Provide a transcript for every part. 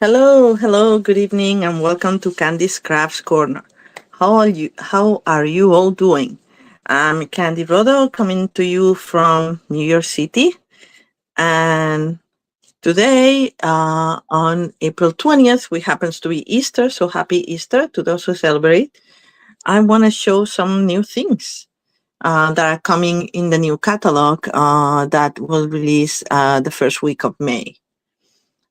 Hello, hello, good evening, and welcome to Candy's Crafts Corner. How are you all doing? I'm Candy Rodo coming to you from New York City, and today, on April 20th, which happens to be Easter, so happy Easter to those who celebrate. I want to show some new things that are coming in the new catalog that will release the first week of May.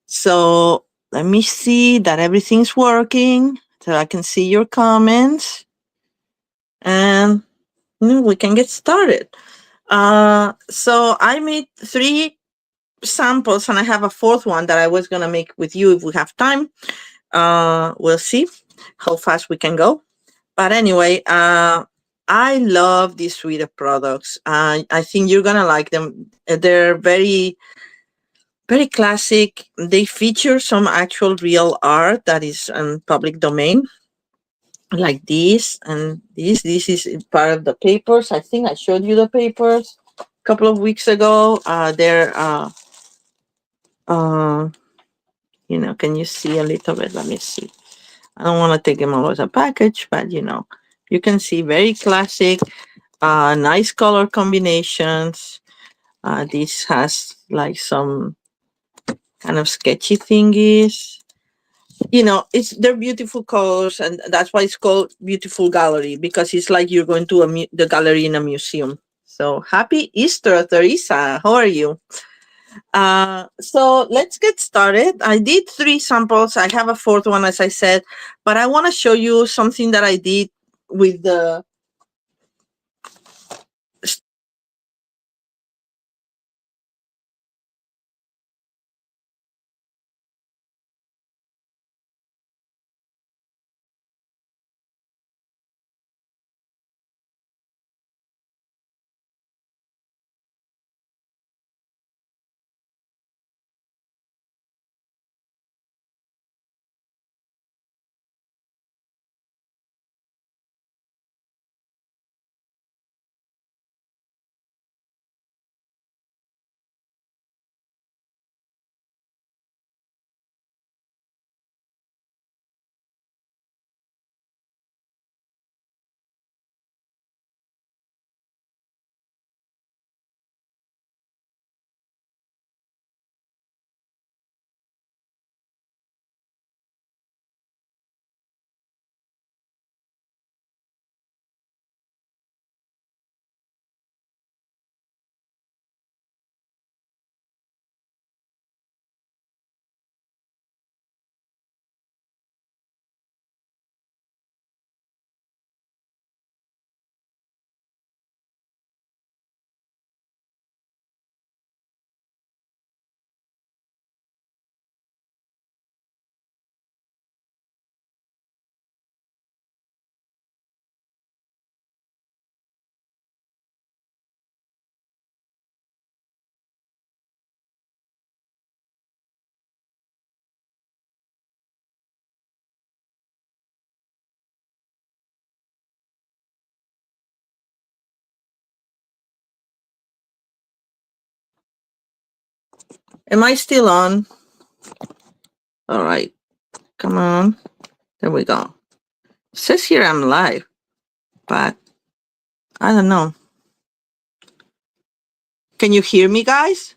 So let me see that everything's working so I can see your comments and we can get started. So I made three samples and I have a fourth one that I was going to make with you if we have time. We'll see how fast we can go. But anyway, I love this suite of products. I think you're going to like them. They're very classic. They feature some actual real art that is in public domain, like this and this. This is part of the papers. I think I showed you the papers a couple of weeks ago. They're, uh, can you see a little bit? Let me see. I don't want to take them all as a package, but you can see very classic, nice color combinations. This has like some kind of sketchy thingies. It's they're beautiful colors, and that's why it's called Beautiful Gallery, because it's like you're going to the gallery in a museum. So happy Easter, Teresa. How are you? So let's get started. I did three samples. I have a fourth one, as I said, but I want to show you something that I did with the Am I still on? All right, come on. There we go. It says here I'm live, but I don't know. Can you hear me, guys?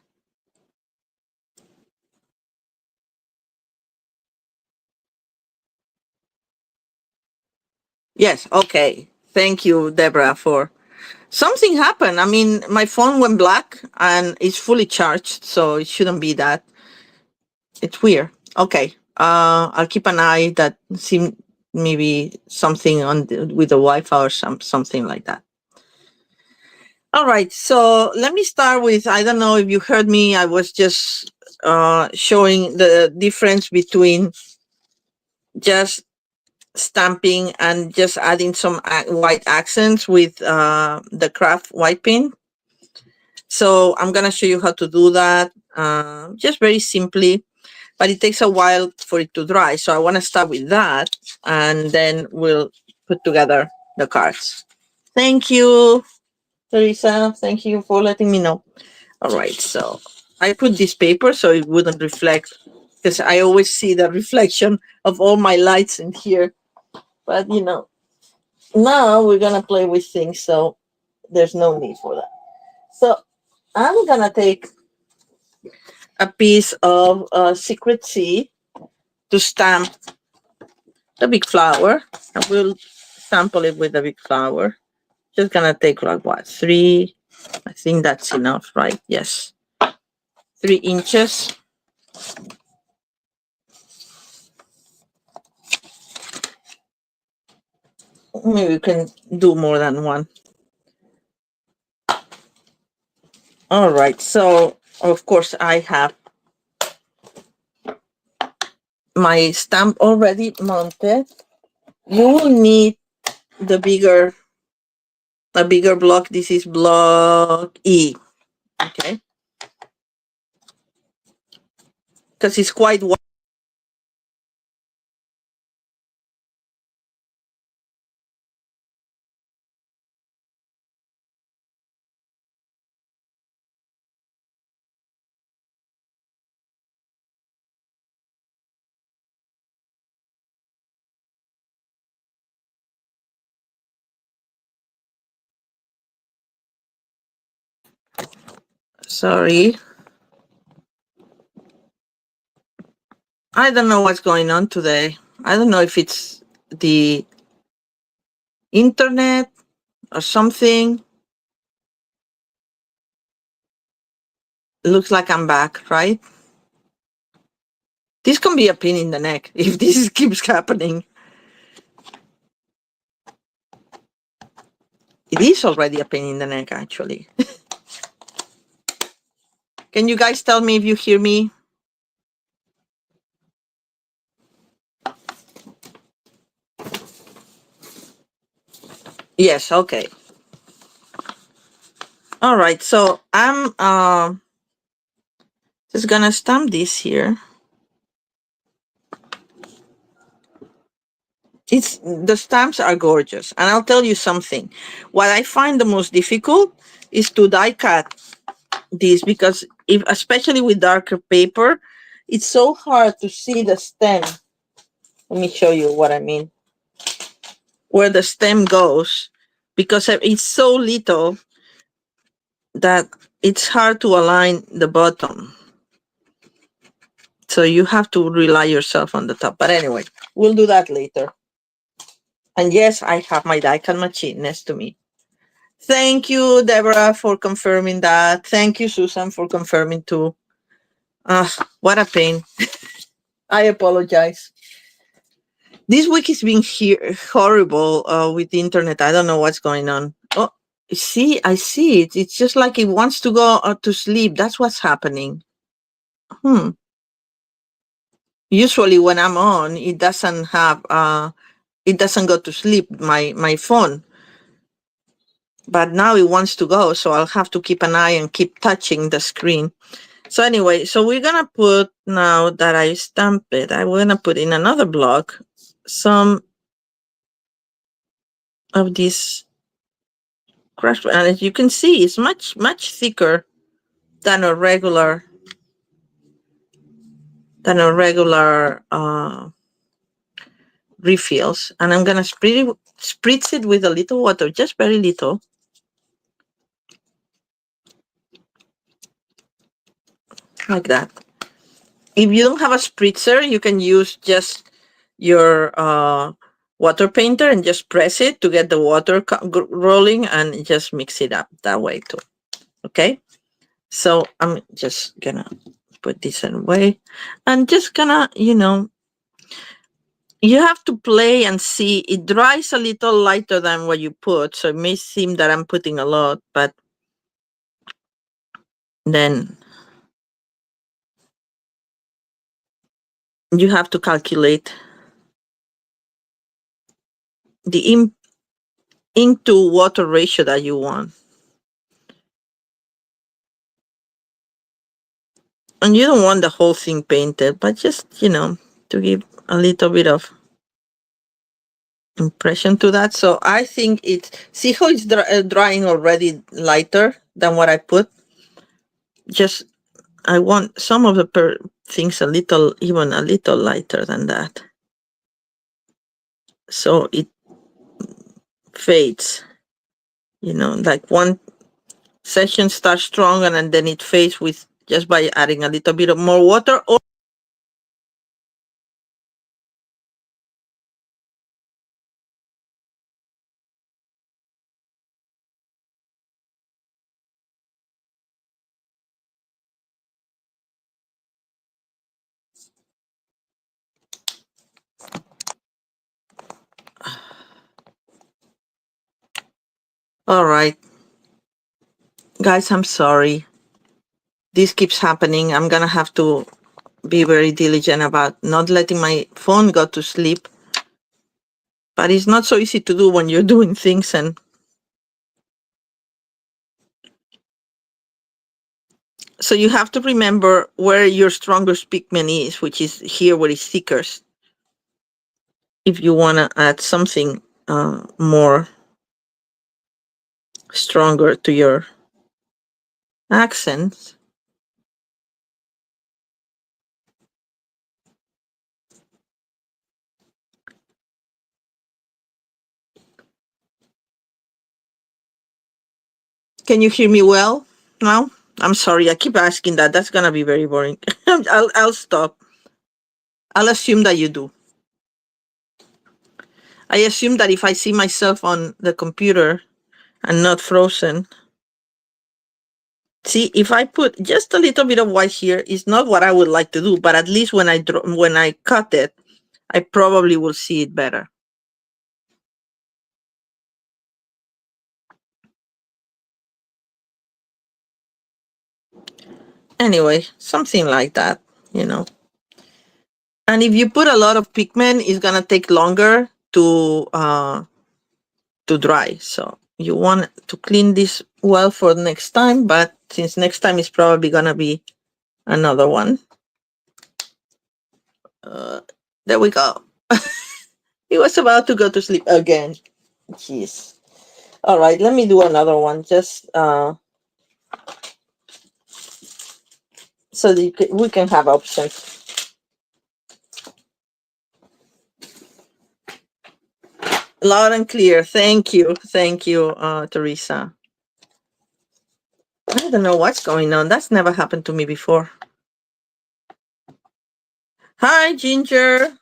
Yes. Okay. Thank you, Deborah, for something happened. I mean, my phone went black and it's fully charged, so it shouldn't be that. It's weird. Okay. I'll keep an eye that see maybe something with the Wi-Fi or something like that. All right. So let me start with, I don't know if you heard me. I was just showing the difference between just stamping and just adding some white accents with the craft white pin. So I'm gonna show you how to do that, just very simply, but it takes a while for it to dry. So I want to start with that, and then we'll put together the cards. Thank you, Teresa. Thank you for letting me know. All right, so I put this paper so it wouldn't reflect because I always see the reflection of all my lights in here. But now we're gonna play with things, so there's no need for that. So I'm gonna take a piece of Secret Sea to stamp the big flower. I will sample it with the big flower. Just gonna take like what, 3? I think that's enough, right? Yes, 3 inches. Maybe you can do more than one. All right, so of course I have my stamp already mounted. You will need the a bigger block. This is block E, okay? Because it's quite wide. Sorry. I don't know what's going on today. I don't know if it's the internet or something. Looks like I'm back, right? This can be a pain in the neck if this keeps happening. It is already a pain in the neck, actually. Can you guys tell me if you hear me? Yes, okay. All right, so I'm just gonna stamp this here. The stamps are gorgeous, and I'll tell you something. What I find the most difficult is to die cut this, because especially with darker paper, it's so hard to see the stem. Let me show you what I mean. Where the stem goes, because it's so little that it's hard to align the bottom. So you have to rely yourself on the top. But anyway, we'll do that later. And yes, I have my die cut machine next to me. Thank you, Deborah, for confirming that. Thank you, Susan, for confirming too. What a pain. I apologize. This week has been horrible with the internet. I don't know what's going on. Oh, see, I see it. It's just like it wants to go to sleep. That's what's happening. Usually when I'm on, it doesn't go to sleep, my phone. But now it wants to go, so I'll have to keep an eye and keep touching the screen. So anyway, so we're gonna put, now that I stamp it, I'm gonna put in another block some of this crush, and as you can see, it's much thicker than a regular refills. And I'm gonna spritz it with a little water, just very little. Like that. If you don't have a spritzer, you can use just your water painter and just press it to get the water rolling, and just mix it up that way too. Okay, so I'm just gonna put this away and just gonna, you have to play and see. It dries a little lighter than what you put, so it may seem that I'm putting a lot, but then you have to calculate the ink to water ratio that you want. And you don't want the whole thing painted, but just, to give a little bit of impression to that. So I think see how it's drying already lighter than what I put? Just I want some of the things even a little lighter than that. So it fades, like one session starts strong and then it fades with just by adding a little bit of more water. All right. Guys, I'm sorry. This keeps happening. I'm going to have to be very diligent about not letting my phone go to sleep. But it's not so easy to do when you're doing things. And so you have to remember where your strongest pigment is, which is here where it's thickest. If you want to add something more stronger to your accents. Can you hear me well now? I'm sorry, I keep asking that. That's gonna be very boring. I'll stop. I'll assume that you do. I assume that if I see myself on the computer and not frozen. See, if I put just a little bit of white here, it's not what I would like to do, but at least when I cut it, I probably will see it better. Anyway, something like that, And if you put a lot of pigment, it's gonna take longer to dry. So you want to clean this well for next time, but since next time is probably gonna be another one. There we go. He was about to go to sleep again. Jeez. All right, let me do another one. Just so that we can have options. Loud and clear. Thank you, Teresa. I don't know what's going on. That's never happened to me before. Hi, Ginger.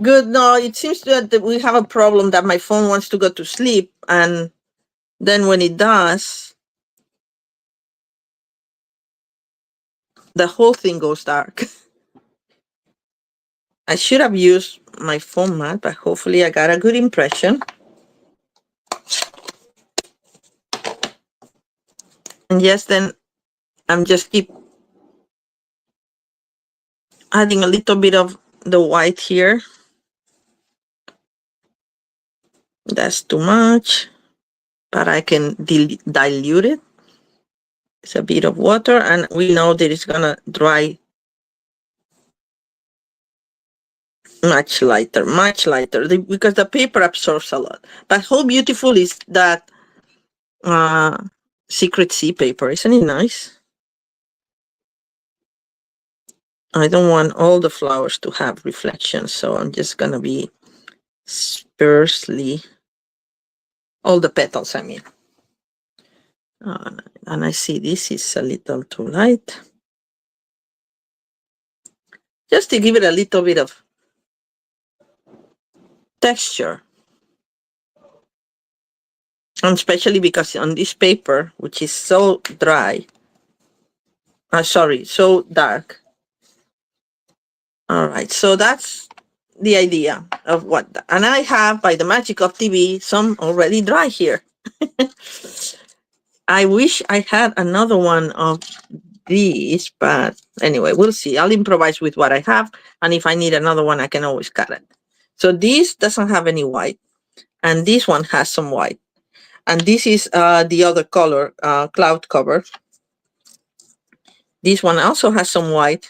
Good. No, it seems that we have a problem that my phone wants to go to sleep, and then when it does, the whole thing goes dark. I should have used my phone mat, but hopefully I got a good impression. And yes, then I'm just keep adding a little bit of the white here. That's too much, but I can dilute it. It's a bit of water, and we know that it's gonna dry much lighter, because the paper absorbs a lot. But how beautiful is that Secret Sea paper? Isn't it nice? I don't want all the flowers to have reflections, so I'm just gonna be sparsely, all the petals, I mean. And I see this is a little too light. Just to give it a little bit of texture. And especially because on this paper, which is so dry, so dark. All right, so that's the idea of what, and I have, by the magic of TV, some already dry here. I wish I had another one of these, but anyway, we'll see. I'll improvise with what I have, and if I need another one, I can always cut it. So this doesn't have any white, and this one has some white. And this is the other color, cloud cover. This one also has some white,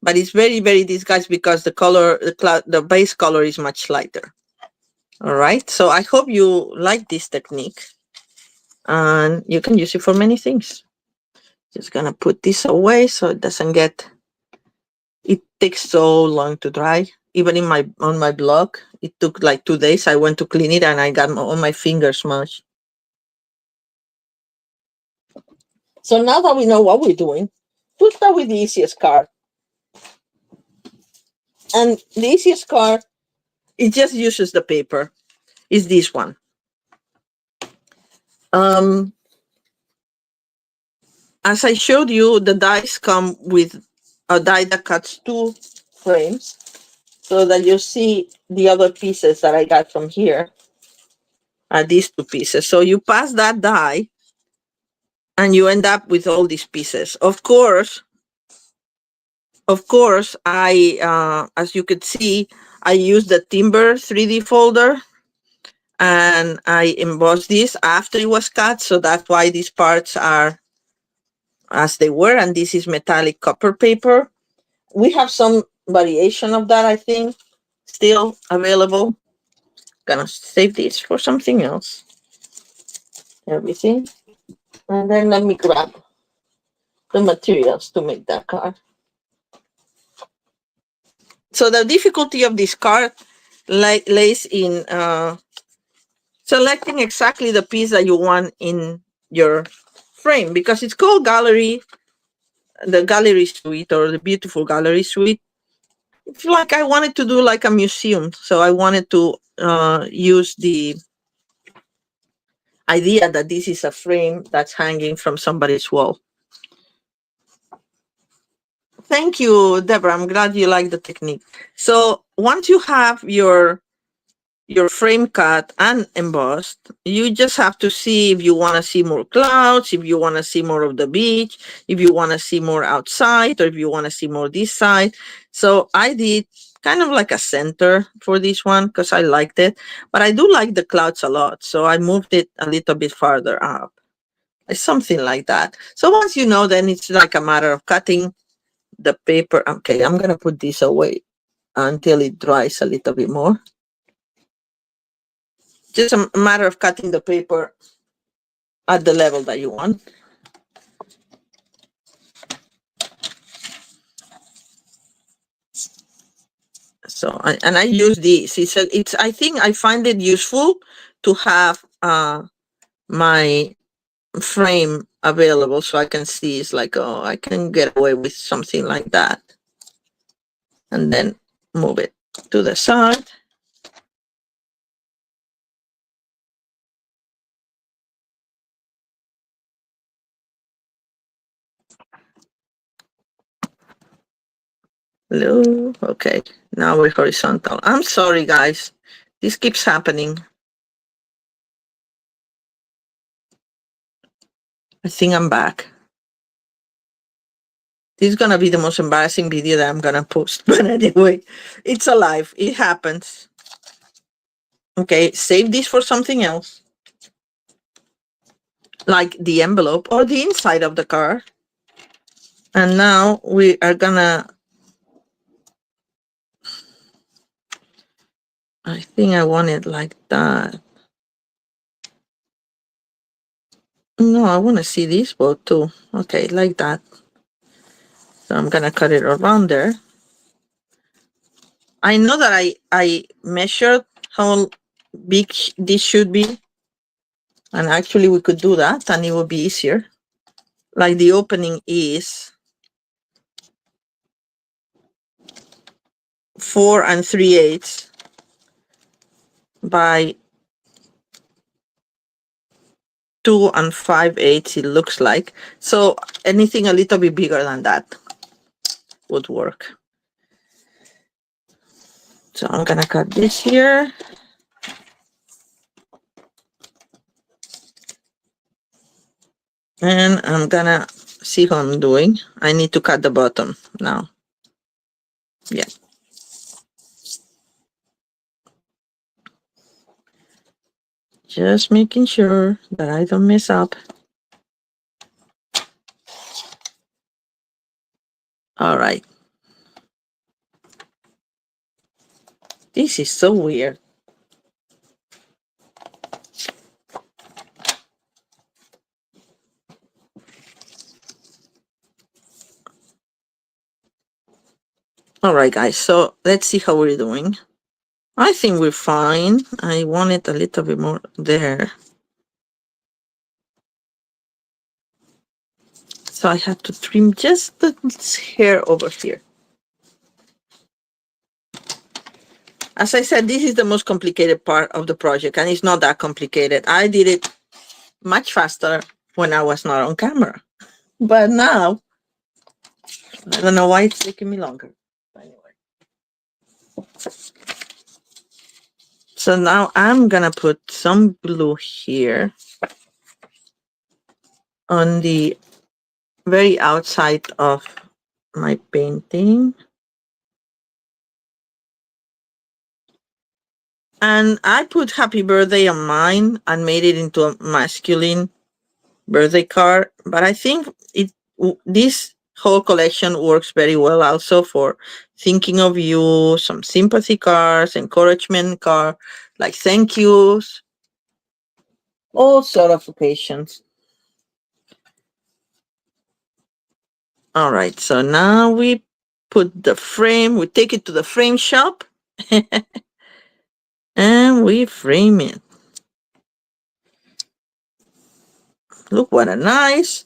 but it's very, very disguised because the base color is much lighter. All right, so I hope you like this technique, and you can use it for many things. Just gonna put this away so it doesn't get, it takes so long to dry. Even in my, on my blog, it took like 2 days. I went to clean it and I got all my fingers smudged. So now that we know what we're doing, we'll start with the easiest card. And the easiest card, it just uses the paper, is this one. As I showed you, the dies come with a die that cuts 2 frames, so that you see the other pieces that I got from here are these 2 pieces. So you pass that die and you end up with all these pieces. Of course, as you could see, I used the Timber 3D folder and I embossed this after it was cut. So that's why these parts are as they were. And this is metallic copper paper. We have some variation of that, I think, still available. Gonna save this for something else. Everything. And then let me grab the materials to make that card. So the difficulty of this card lays in selecting exactly the piece that you want in your frame, because it's called gallery, the gallery suite or the beautiful gallery suite. It's like I wanted to do like a museum. So I wanted to use the idea that this is a frame that's hanging from somebody's wall. Thank you, Deborah. I'm glad you like the technique. So once you have your frame cut and embossed, you just have to see if you want to see more clouds, if you want to see more of the beach, if you want to see more outside, or if you want to see more this side. So I did kind of like a center for this one because I liked it, but I do like the clouds a lot. So I moved it a little bit farther up. It's something like that. So once you know, then it's like a matter of cutting the paper. Okay, I'm going to put this away until it dries a little bit more. Just a matter of cutting the paper at the level that you want. So, and I use this. I think I find it useful to have my frame available so I can see. It's like, oh, I can get away with something like that. And then move it to the side. Hello. Okay, now we're horizontal. I'm sorry, guys. This keeps happening. I think I'm back. This is gonna be the most embarrassing video that I'm gonna post. But anyway, it's alive. It happens. Okay, save this for something else. Like the envelope or the inside of the card. And now we are gonna, I think I want it like that. No, I want to see this boat too. Okay, like that. So I'm gonna cut it around there. I know that I measured how big this should be. And actually we could do that and it would be easier. Like the opening is 4 3/8 by 2 5/8, it looks like. So anything a little bit bigger than that would work. So I'm gonna cut this here. And I'm gonna see how I'm doing. I need to cut the bottom now. Yeah. Just making sure that I don't mess up. All right. This is so weird. All right, guys. So let's see how we're doing. I think we're fine. I want it a little bit more there. So I have to trim just the hair over here. As I said, this is the most complicated part of the project, and it's not that complicated. I did it much faster when I was not on camera. But now, I don't know why it's taking me longer. Anyway. So now I'm gonna put some glue here on the very outside of my painting. And I put happy birthday on mine and made it into a masculine birthday card. But I think this whole collection works very well also for thinking of you, some sympathy cards, encouragement card, like thank yous, all sort of occasions. All right, so now we put the frame, we take it to the frame shop and we frame it. Look what a nice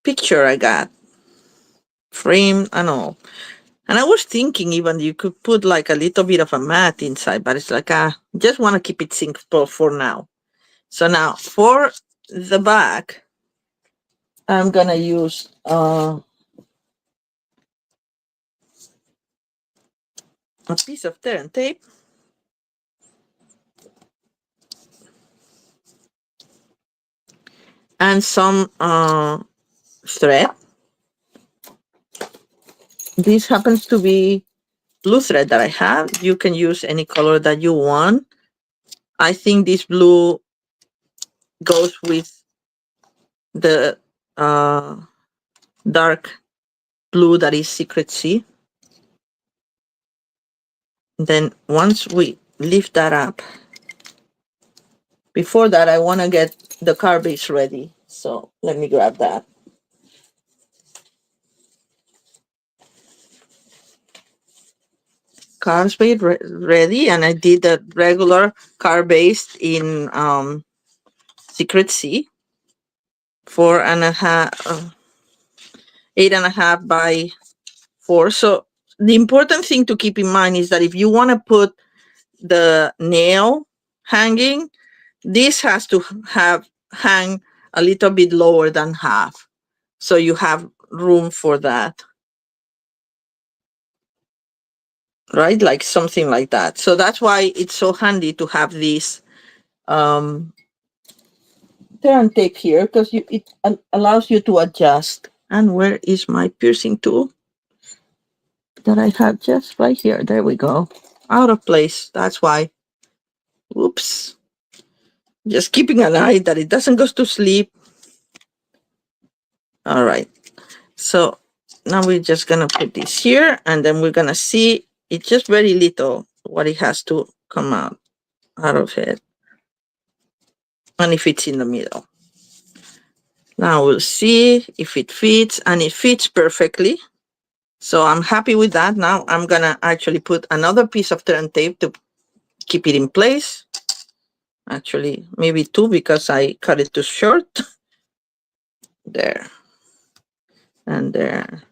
picture I got. Frame and all. And I was thinking even you could put like a little bit of a mat inside, but it's like, just want to keep it simple for now. So now for the back, I'm going to use a piece of tear and tape. And some thread. This happens to be blue thread that I have. You can use any color that you want. I think this blue goes with the dark blue that is Secret Sea. Then once we lift that up, before that I want to get the card base ready. So let me grab that. Card base ready, and I did the regular card base in Secret Sea, 4.5, 8.5 by 4. So the important thing to keep in mind is that if you want to put the nail hanging, this has to hang a little bit lower than half, so you have room for that, right? Like something like that. So that's why it's so handy to have this tear and tape here, because it allows you to adjust. And where is my piercing tool that I have? Just right here. There we go. Out of place. That's why. Oops. Just keeping an eye that it doesn't go to sleep. All right. So now we're just gonna put this here, and then we're gonna see it's just very little what it has to come out of it, and if it's in the middle. Now we'll see if it fits, and it fits perfectly. So I'm happy with that. Now I'm gonna actually put another piece of turn tape to keep it in place. Actually, maybe 2 because I cut it too short. There. And there.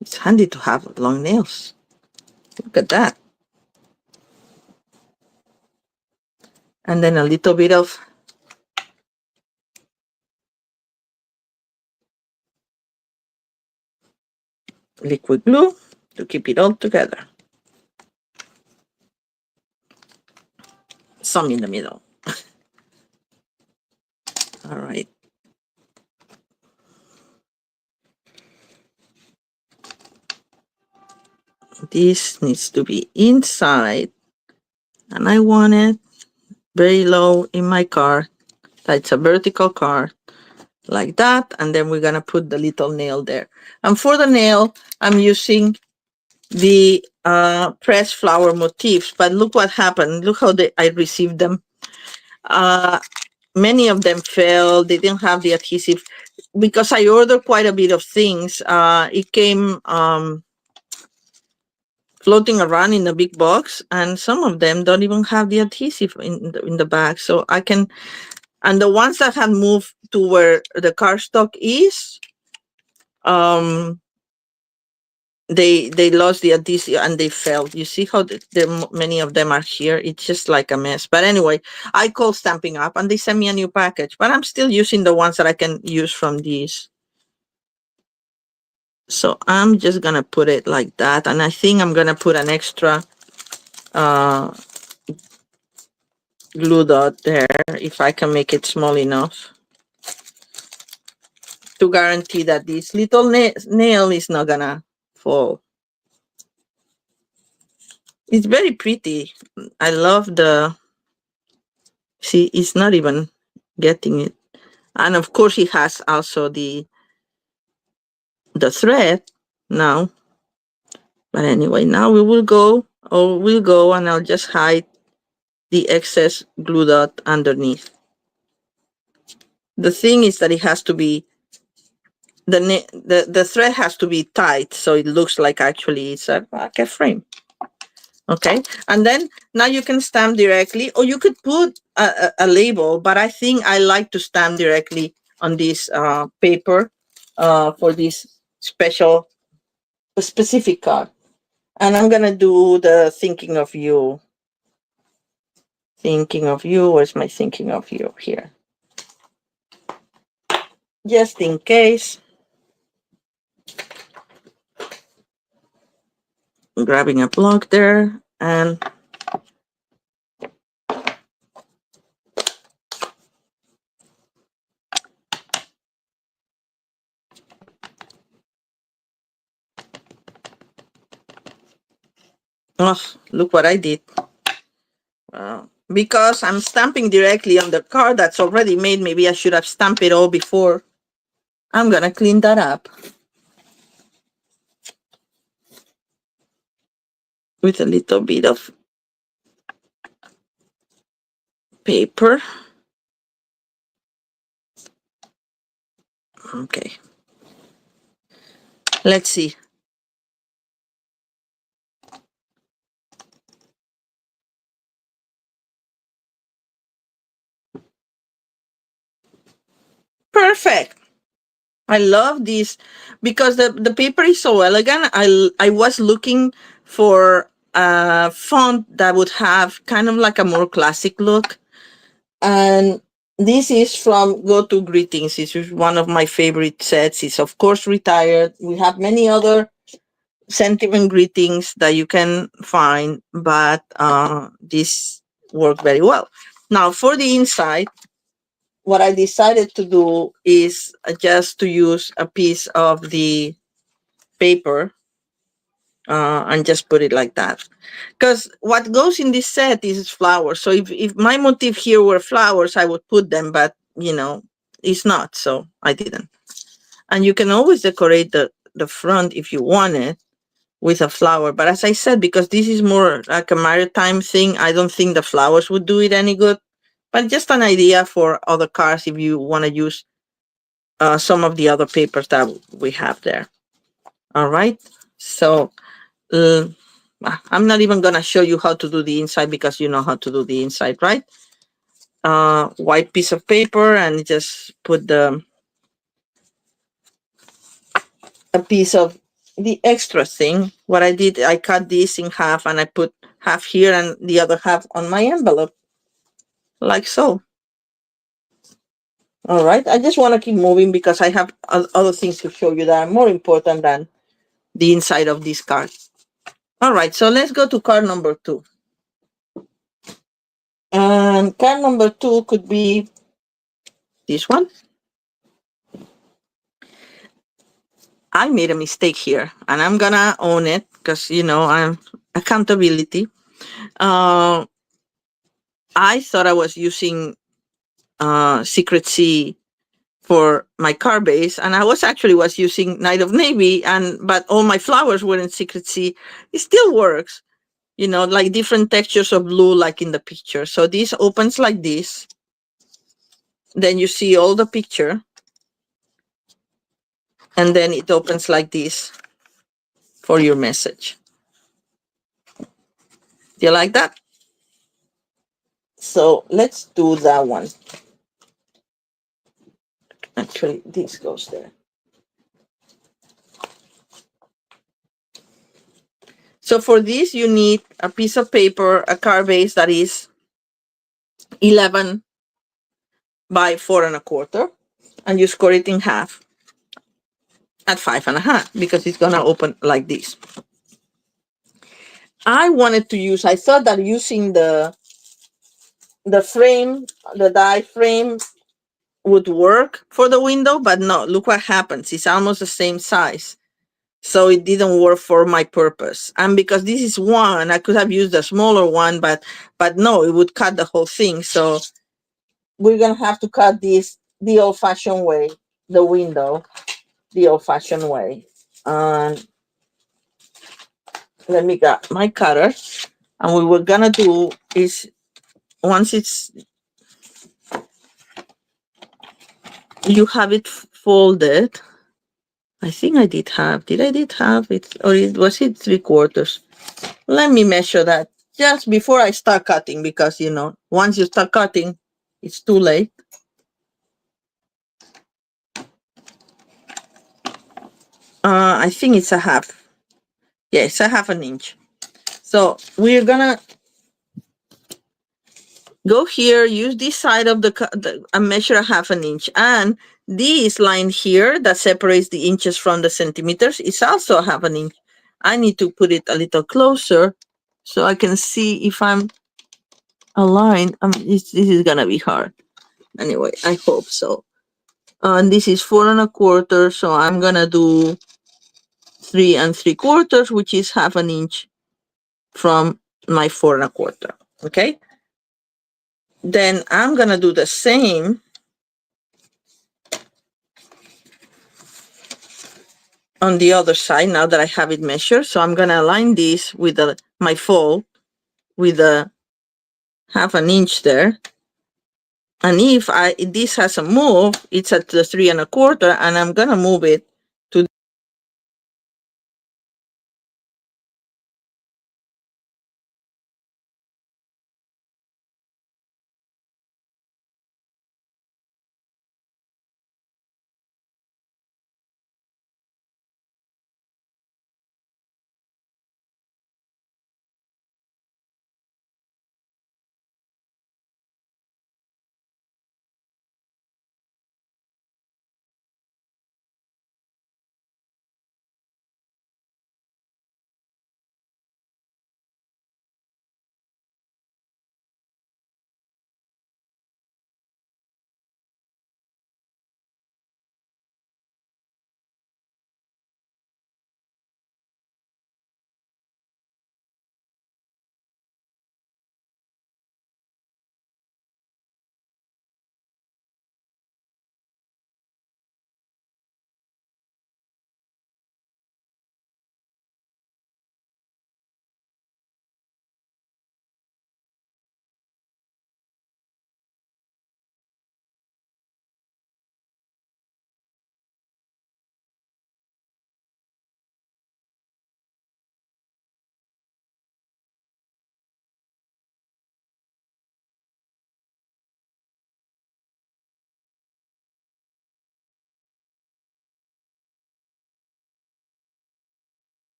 It's handy to have long nails. Look at that. And then a little bit of liquid glue to keep it all together. Some in the middle. All right. This needs to be inside, and I want it very low in my card. That's a vertical card like that, and then we're gonna put the little nail there. And for the nail, I'm using the pressed flower motifs, but look what happened. Look how I received them. many of them fell. They didn't have the adhesive because I ordered quite a bit of things. It came floating around in a big box, and some of them don't even have the adhesive in the bag. So I can, and the ones that had moved to where the cardstock is, they lost the adhesive and they fell. You see how many of them are here? It's just like a mess. But anyway, I called Stamping Up and they sent me a new package, but I'm still using the ones that I can use from these. So I'm just gonna put it like that, and I think I'm gonna put an extra glue dot there if I can make it small enough to guarantee that this little nail is not gonna fall. It's very pretty. I love the, see, it's not even getting it. And of course it has also the thread now. But anyway, now we'll go and I'll just hide the excess glue dot underneath. The thing is that it has to be, the thread has to be tight so it looks like actually it's like a frame. Okay, and then now you can stamp directly, or you could put a label, but I think I like to stamp directly on this paper for this specific card. And I'm gonna do the thinking of you. Thinking of you, where's my thinking of you? Here. Just in case. I'm grabbing a block there and oh, look what I did. Because I'm stamping directly on the card that's already made, maybe I should have stamped it all before. I'm gonna clean that up with a little bit of paper. Okay. Let's see. Perfect. I love this because the paper is so elegant. I was looking for a font that would have kind of like a more classic look. And this is from Go To Greetings. This is one of my favorite sets. It's of course retired. We have many other sentiment greetings that you can find, but this worked very well. Now for the inside, what I decided to do is just to use a piece of the paper and just put it like that. Because what goes in this set is flowers. So if my motif here were flowers, I would put them, but you know, it's not, so I didn't. And you can always decorate the front if you want it with a flower. But as I said, because this is more like a maritime thing, I don't think the flowers would do it any good. But just an idea for other cards if you want to use some of the other papers that we have there. All right. So I'm not even going to show you how to do the inside because you know how to do the inside, right? White piece of paper and just put a piece of the extra thing. What I did, I cut this in half and I put half here and the other half on my envelope, like so. All right, I just want to keep moving because I have other things to show you that are more important than the inside of this card. All right, so let's go to card number 2. And card number 2 could be this one. I made a mistake here and I'm gonna own it because, you know, I'm accountability. I thought I was using Secret Sea for my card base, and I was using Night of Navy, but all my flowers were in Secret Sea. It still works, you know, like different textures of blue, like in the picture. So this opens like this, then you see all the picture, and then it opens like this for your message. Do you like that? So let's do that one. Actually, this goes there. So for this, you need a piece of paper, a card base that is 11 by 4¼ and you score it in half at 5½, because it's gonna open like this. I thought that using the frame, the die frame would work for the window, but no, look what happens. It's almost the same size. So it didn't work for my purpose. And because this is one, I could have used a smaller one, but no, it would cut the whole thing. So we're gonna have to cut this the old-fashioned way, the window, the old-fashioned way. Let me get my cutter. And what we're gonna do is, once you have it folded, I think I did have it, or was it 3/4? Let me measure that just before I start cutting, because once you start cutting, it's too late. I think it's a half. Yeah, it's a 1/2 inch. So we're gonna go here, use this side of and measure a 1/2 inch. And this line here that separates the inches from the centimeters is also a 1/2 inch. I need to put it a little closer so I can see if I'm aligned. This is gonna be hard. Anyway, I hope so. And this is 4¼ so I'm gonna do 3¾ which is 1/2 inch from my 4¼ okay. Then I'm gonna do the same on the other side now that I have it measured. So I'm gonna align this with my fold with a 1/2 inch there. And if this has a move, it's at the 3¼ and I'm gonna move it to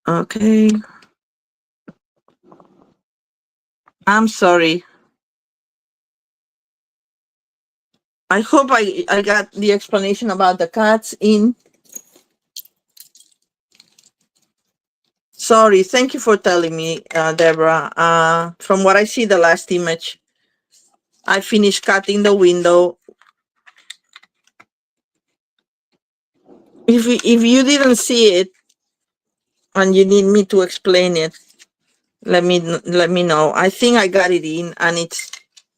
okay. I'm sorry. I hope I got the explanation about the cats in. Sorry, thank you for telling me, Deborah. From what I see, the last image, I finished cutting the window. if you didn't see it and you need me to explain it, let me know. I think I got it in, and it's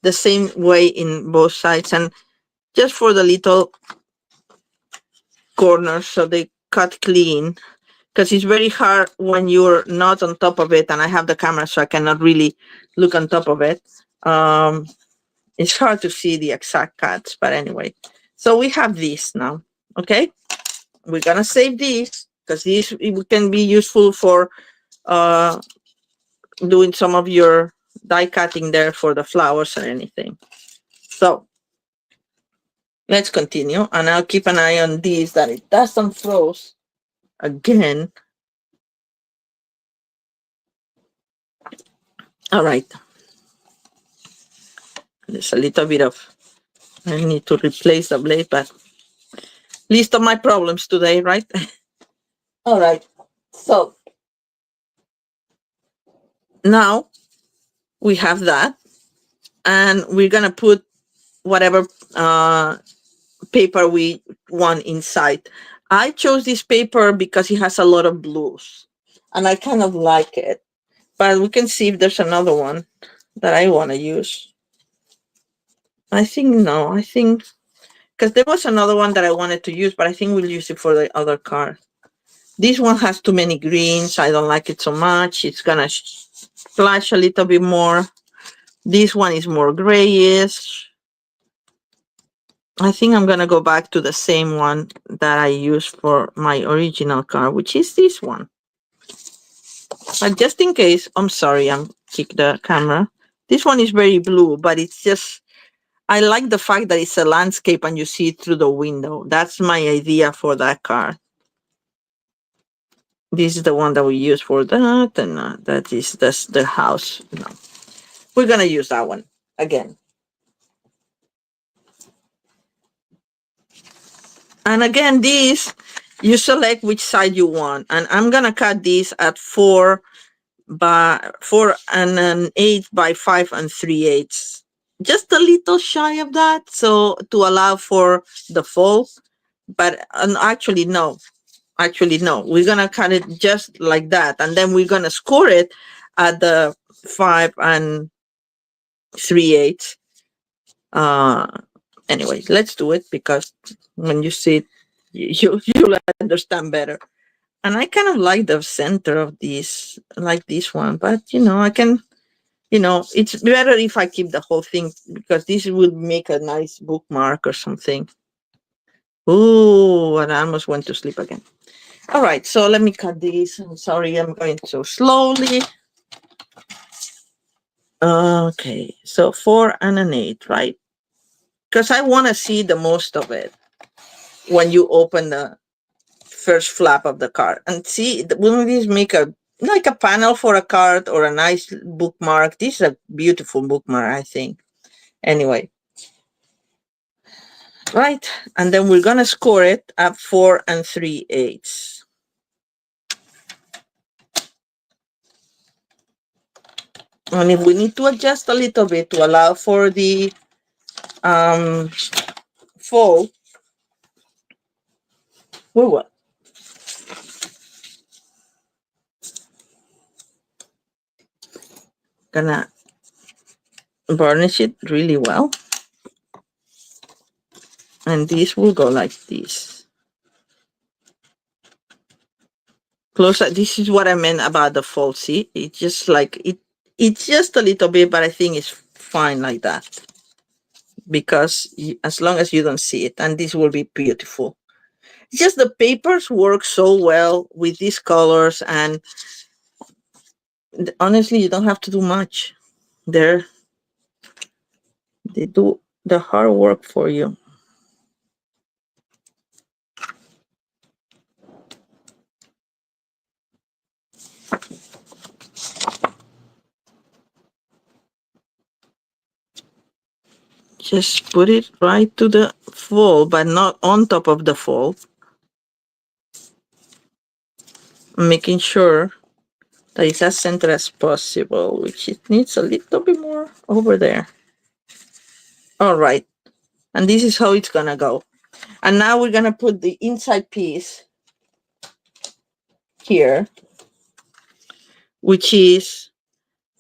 the same way in both sides, and just for the little corners so they cut clean, because it's very hard when you're not on top of it, and I have the camera so I cannot really look on top of it. It's hard to see the exact cuts, but anyway. So we have this now, okay? We're gonna save this because this it can be useful for uh, doing some of your die cutting there for the flowers or anything. So let's continue, and I'll keep an eye on this that it doesn't froze again. All right. There's a little bit of, I need to replace the blade, but least of my problems today, right? All right. So now we have that, and we're gonna put whatever paper we want inside. I chose this paper because it has a lot of blues, and I kind of like it. But we can see if there's another one that I want to use. I think no. I think because there was another one that I wanted to use, but I think we'll use it for the other card. This one has too many greens. I don't like it so much. It's gonna flash a little bit more. This one is more grayish. I think I'm gonna go back to the same one that I used for my original card, which is this one. But just in case, I'm sorry, I'm kick the camera. This one is very blue, but it's just, I like the fact that it's a landscape and you see it through the window. That's my idea for that card. This is the one that we use for that, and that's the house. No. We're gonna use that one again. And again, this, you select which side you want. And I'm gonna cut this at 4 and an 8 by 5 and 3/8. Just a little shy of that, so to allow for the fold. But actually, no. Actually, no. We're gonna cut it just like that, and then we're gonna score it at the 5 and 3/8. Anyway, let's do it, because when you see it, you'll understand better. And I kind of like the center of this, like this one, but I can, it's better if I keep the whole thing, because this will make a nice bookmark or something. Ooh, and I almost went to sleep again. All right, so let me cut this. I'm sorry, I'm going so slowly. Okay, so 4 and an 8, right? Because I want to see the most of it when you open the first flap of the card. And see, when these make like a panel for a card or a nice bookmark. This is a beautiful bookmark, I think. Anyway. Right, and then we're gonna score it at 4 and 3/8. And if we need to adjust a little bit to allow for the fold, we will. Gonna varnish it really well. And this will go like this. Closer. This is what I meant about the fold. See, it's just like it's just a little bit, but I think it's fine like that, because as long as you don't see it, and this will be beautiful. It's just the papers work so well with these colors, and honestly, you don't have to do much. They do the hard work for you. Just put it right to the fold, but not on top of the fold. Making sure that it's as centered as possible, which it needs a little bit more over there. All right. And this is how it's gonna go. And now we're gonna put the inside piece here, which is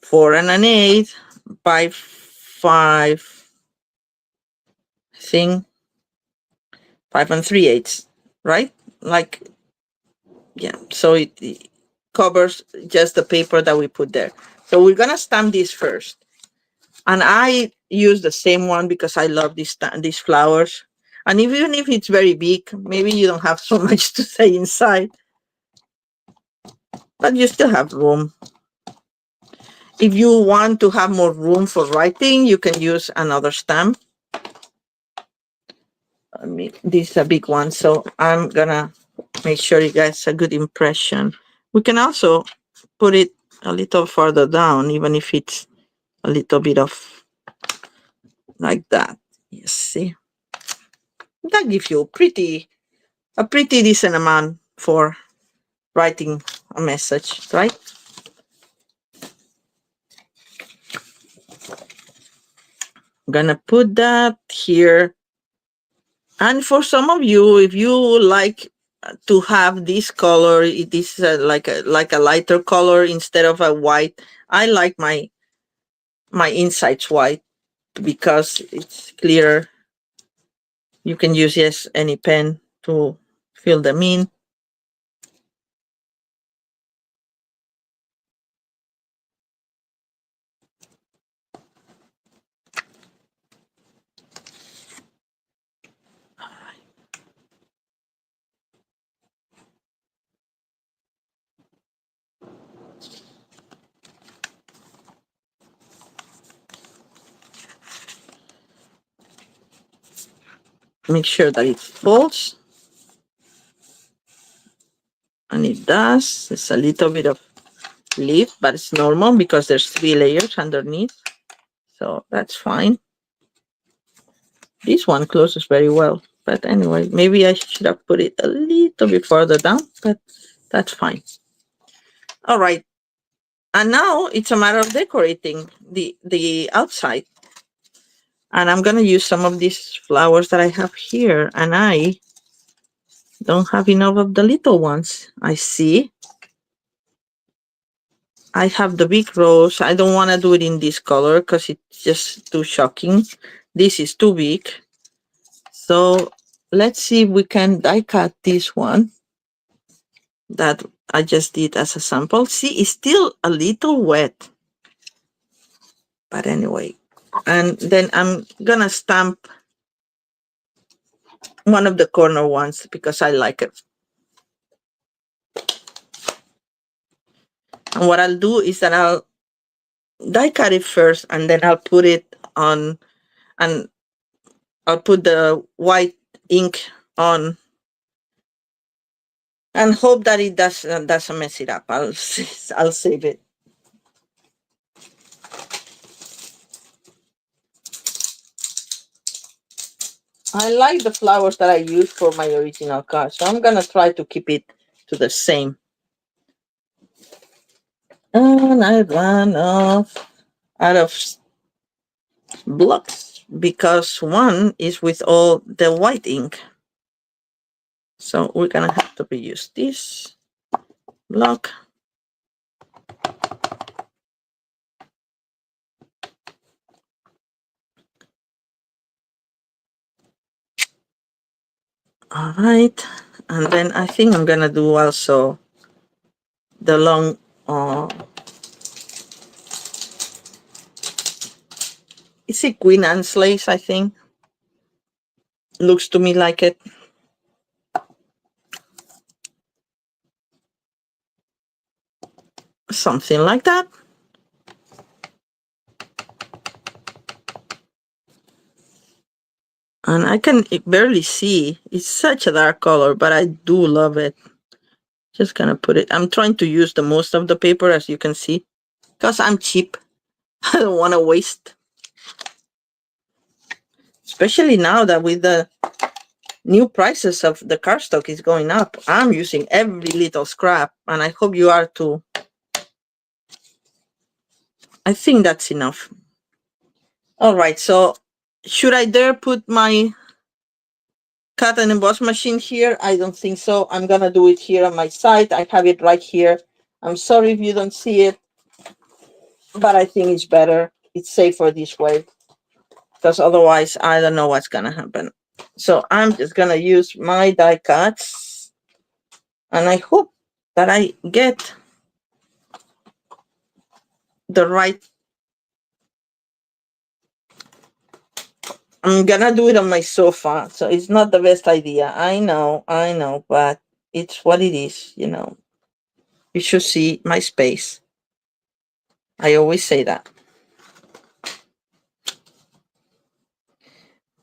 4 1/8 by 5, I think 5 3/8, right? Like, yeah, so it covers just the paper that we put there. So we're gonna stamp this first. And I use the same one because I love these flowers. And even if it's very big, maybe you don't have so much to say inside, but you still have room. If you want to have more room for writing, you can use another stamp. I mean, this is a big one, so I'm gonna make sure you guys a good impression. We can also put it a little further down, even if it's a little bit of like that. You see, that gives you a pretty decent amount for writing a message, right? I'm gonna put that here. And for some of you, if you like to have this color, it is like a lighter color instead of a white. I like my insides white because it's clearer. You can use, yes, any pen to fill them in. Make sure that it folds. And it does. It's a little bit of leaf, but it's normal because there's 3 layers underneath. So that's fine. This one closes very well. But anyway, maybe I should have put it a little bit further down, but that's fine. All right. And now it's a matter of decorating the outside. And I'm going to use some of these flowers that I have here. And I don't have enough of the little ones. I see. I have the big rose. I don't want to do it in this color because it's just too shocking. This is too big. So let's see if we can die cut this one that I just did as a sample. See, it's still a little wet. But anyway, and then I'm gonna stamp one of the corner ones because I like it. And what I'll do is that I'll die cut it first and then I'll put it on, and I'll put the white ink on and hope that it doesn't mess it up. I'll save it. I like the flowers that I used for my original card, so I'm gonna try to keep it to the same. And I ran out of blocks because one is with all the white ink. So we're gonna have to reuse this block. All right, and then I think I'm gonna do also the long is it Queen Anne's lace? I think looks to me like it. Something like that. And I can barely see. It's such a dark color, but I do love it. Just gonna put it. I'm trying to use the most of the paper, as you can see, because I'm cheap. I don't want to waste. Especially now that with the new prices of the cardstock is going up, I'm using every little scrap, and I hope you are too. I think that's enough. All right, so should I dare put my cut and emboss machine here? I don't think so. I'm gonna do it here on my side. I have it right here. I'm sorry if you don't see it, but I think it's better. It's safer this way because otherwise I don't know what's gonna happen. So I'm just gonna use my die cuts and I hope that I get the right. I'm gonna do it on my sofa, so it's not the best idea. I know, but it's what it is, you know. You should see my space. I always say that.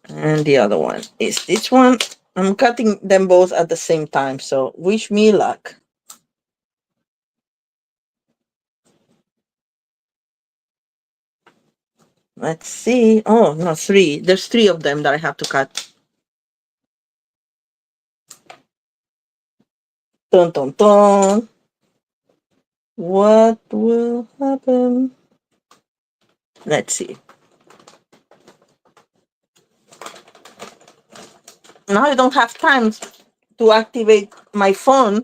And the other one is this one. I'm cutting them both at the same time, so wish me luck. Let's see. Oh, no, three. There's three of them that I have to cut. Dun, dun, dun. What will happen? Let's see. Now I don't have time to activate my phone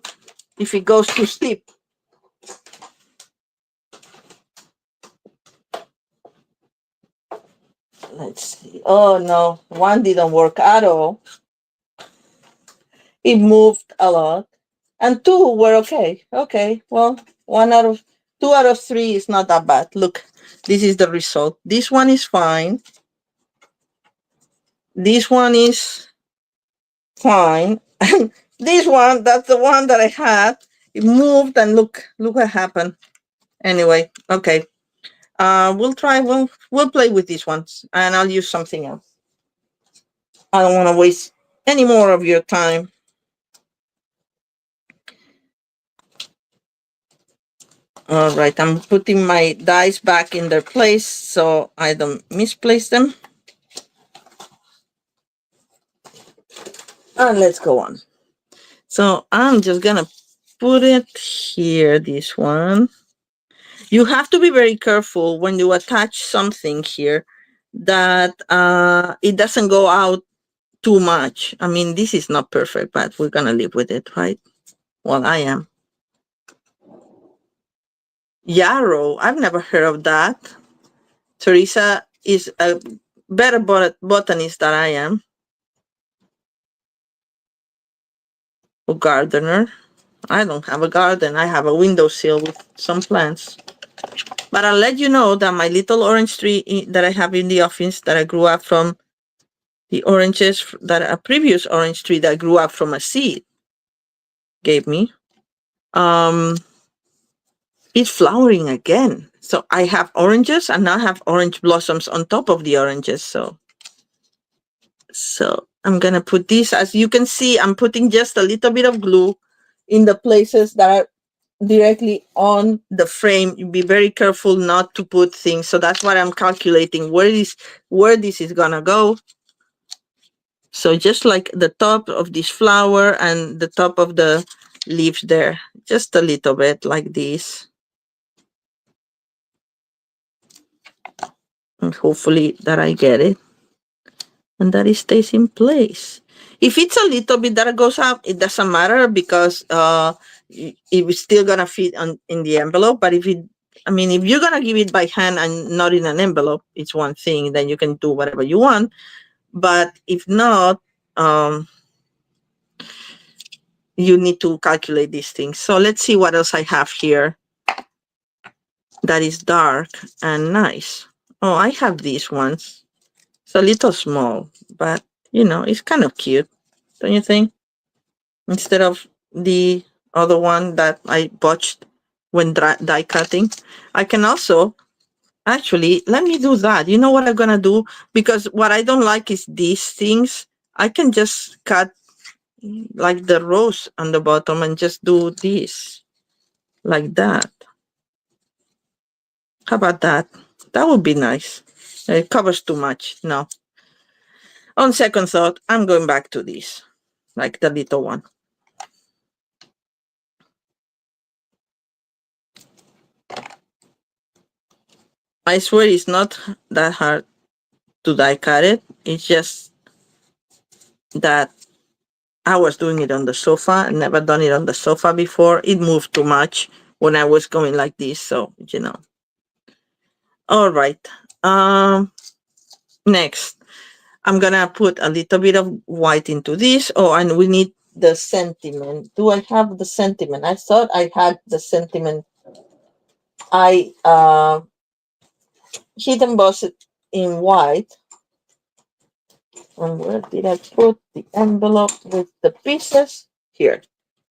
if it goes to sleep. Let's see. Oh no, one didn't work at all. It moved a lot. And two were okay. Okay, well, two out of three is not that bad. Look, this is the result. This one is fine. This one is fine. And this one, that's the one that I had. It moved and look what happened. Anyway, okay. We'll play with these ones and I'll use something else. I don't want to waste any more of your time. All right, I'm putting my dies back in their place so I don't misplace them. And let's go on. So I'm just gonna put it here, this one. You have to be very careful when you attach something here that it doesn't go out too much. I mean, this is not perfect, but we're gonna live with it, right? Well, I am. Yarrow, I've never heard of that. Teresa is a better botanist than I am. A gardener. I don't have a garden. I have a windowsill with some plants. But I'll let you know that my little orange tree that I have in the office that I grew up from, the oranges that a previous orange tree that grew up from a seed gave me, it's flowering again. So I have oranges and now I have orange blossoms on top of the oranges. So I'm going to put this, as you can see, I'm putting just a little bit of glue in the places that are directly on the frame. You be very careful not to put things. So that's what I'm calculating where this is gonna go. So just like the top of this flower and the top of the leaves there, just a little bit like this. And hopefully that I get it and that it stays in place. If it's a little bit that goes up, it doesn't matter because it's still gonna fit in the envelope. But if you're gonna give it by hand and not in an envelope, it's one thing. Then you can do whatever you want. But if not, you need to calculate these things. So let's see what else I have here that is dark and nice. Oh, I have these ones. It's a little small, but it's kind of cute, don't you think? Instead of the other one that I botched when die cutting. I can also, actually, let me do that. You know what I'm gonna do? Because what I don't like is these things. I can just cut like the rose on the bottom and just do this like that. How about that? That would be nice. It covers too much. No. On second thought, I'm going back to this, like the little one. I swear it's not that hard to die cut it. It's just that I was doing it on the sofa. I never done it on the sofa before. It moved too much when I was going like this. So, All right. Um, Next, I'm gonna put a little bit of white into this. Oh, and we need the sentiment. Do I have the sentiment? I thought I had the sentiment. I hit emboss it in white. And where did I put the envelope with the pieces? Here.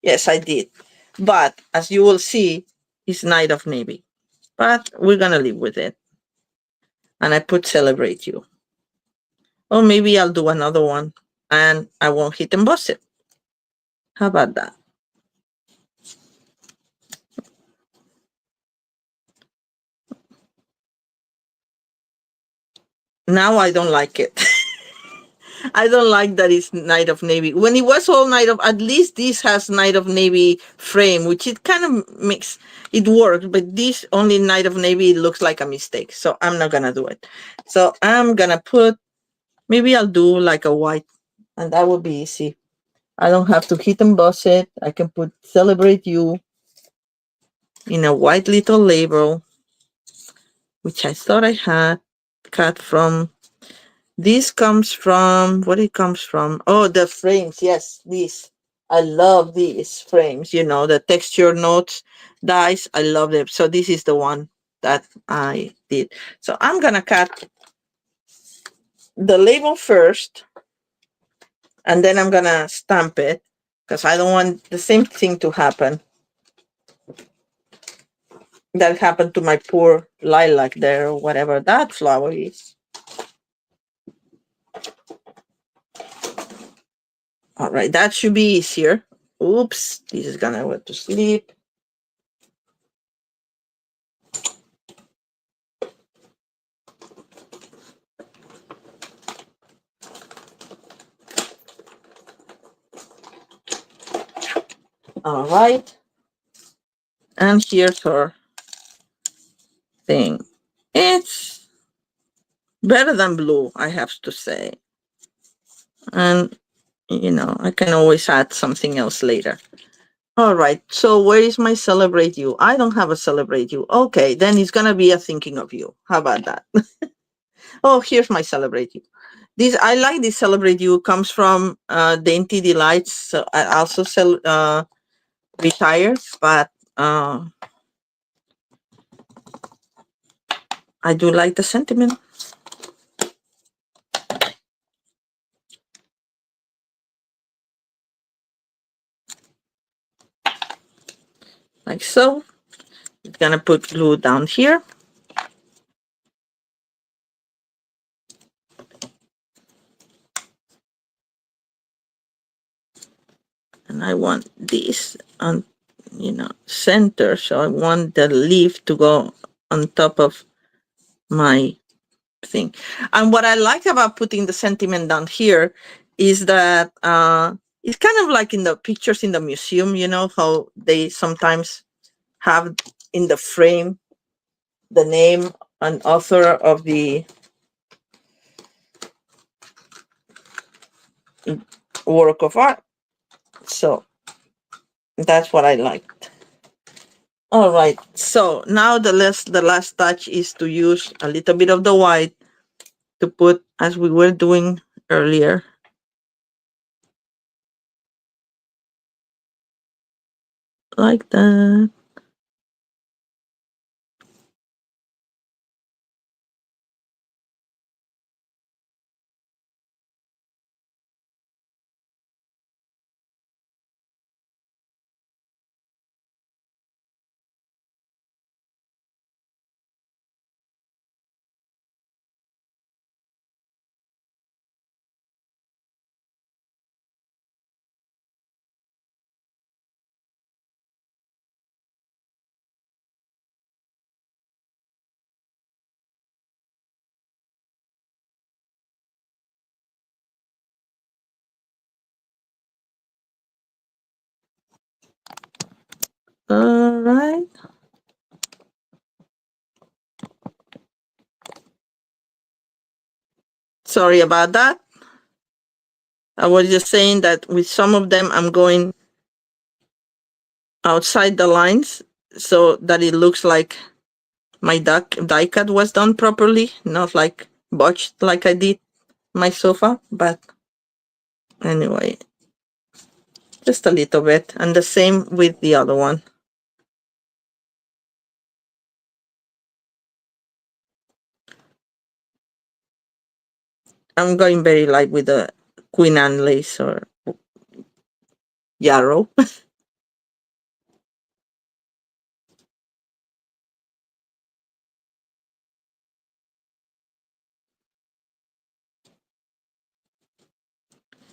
Yes, I did. But as you will see, it's Night of Navy. But we're gonna live with it. And I put Celebrate You. Or maybe I'll do another one and I won't hit emboss it. How about that? Now I don't like it. I don't like that it's Night of Navy. When it was all Night of, at least this has Night of Navy frame, which it kind of makes it work. But this only Night of Navy looks like a mistake. So I'm not gonna do it. So I'm gonna put, maybe I'll do like a white, and that would be easy. I don't have to hit emboss it. I can put Celebrate You in a white little label, which I thought I had cut from. This comes from, what it comes from? Oh, the frames. Yes, these. I love these frames, the texture notes dies. I love them. So this is the one that I did. So I'm going to cut the label first, and then I'm going to stamp it because I don't want the same thing to happen that happened to my poor lilac there, or whatever that flower is. All right, that should be easier. Oops, this is gonna go to sleep. All right, and here's her thing. It's better than blue, I have to say. And, I can always add something else later. All right, so where is my Celebrate You? I don't have a Celebrate You. Okay, then it's gonna be a Thinking of You. How about that? Oh, here's my Celebrate You. This, I like this Celebrate You. Comes from Dainty Delights. So I also sell retired, but I do like the sentiment. Like so. It's gonna put glue down here. And I want this on, center. So I want the leaf to go on top of my thing. And what I like about putting the sentiment down here is that it's kind of like in the pictures in the museum, how they sometimes have in the frame the name and author of the work of art. So that's what I liked. All right. So now the last touch is to use a little bit of the white to put, as we were doing earlier. Like that. All right. Sorry about that. I was just saying that with some of them, I'm going outside the lines so that it looks like my die cut was done properly, not like botched like I did my sofa. But anyway, just a little bit. And the same with the other one. I'm going very light with the Queen Anne lace or yarrow.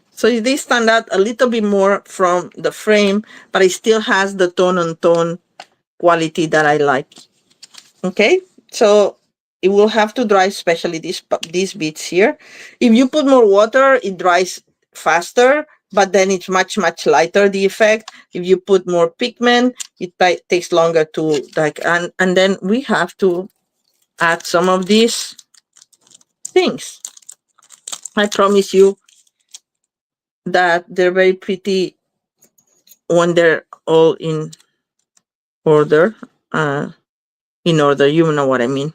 So they stand out a little bit more from the frame, but it still has the tone on tone quality that I like. Okay, so it will have to dry, especially these bits here. If you put more water, it dries faster, but then it's much lighter, the effect. If you put more pigment, it takes longer to like, and then we have to add some of these things. I promise you that they're very pretty when they're all in order. In order, you know what I mean.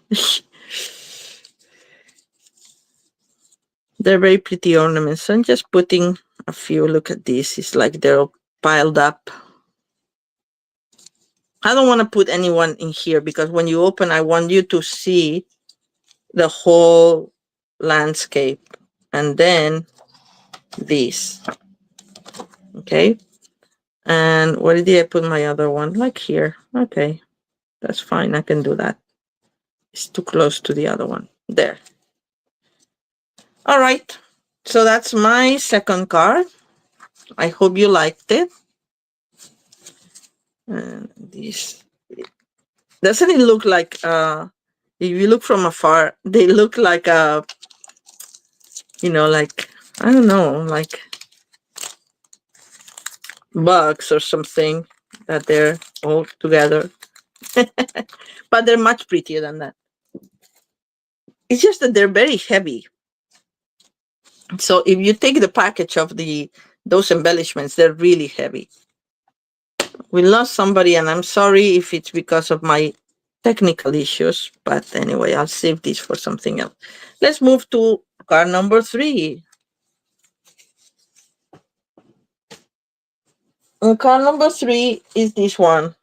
They're very pretty ornaments. So I'm just putting a few. Look at this. It's like they're all piled up. I don't want to put anyone in here because when you open, I want you to see the whole landscape. And then this. Okay. And where did I put my other one? Like here. Okay. That's fine. I can do that. It's too close to the other one. There. All right. So that's my second card. I hope you liked it. And this, doesn't it look like, if you look from afar, they look like, like, I don't know, like bugs or something, that they're all together. But they're much prettier than that. It's just that they're very heavy. So if you take the package of those embellishments, they're really heavy. We lost somebody, and I'm sorry if it's because of my technical issues, but anyway, I'll save this for something else. Let's move to card number 3. And card number 3 is this one.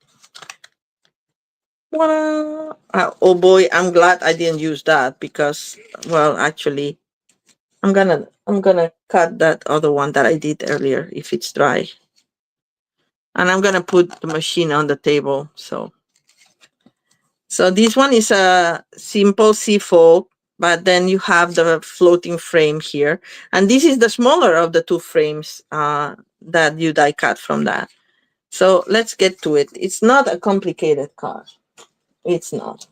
Oh boy, I'm glad I didn't use that because, well, actually, I'm gonna cut that other one that I did earlier if it's dry. And I'm gonna put the machine on the table. So this one is a simple seafoam, but then you have the floating frame here. And this is the smaller of the two frames that you die cut from that. So let's get to it. It's not a complicated card. It's not.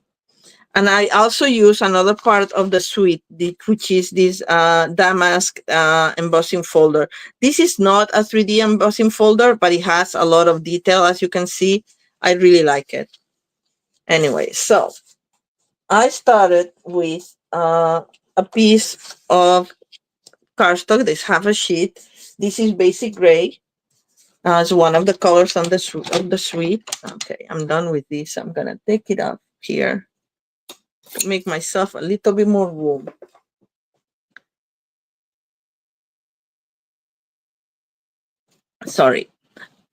And I also use another part of the suite, which is this damask embossing folder. This is not a 3D embossing folder, but it has a lot of detail, as you can see. I really like it. Anyway, so I started with a piece of cardstock. This half a sheet. This is basic gray. It's one of the colors on the suite. Okay, I'm done with this. I'm gonna take it up here to make myself a little bit more room. Sorry.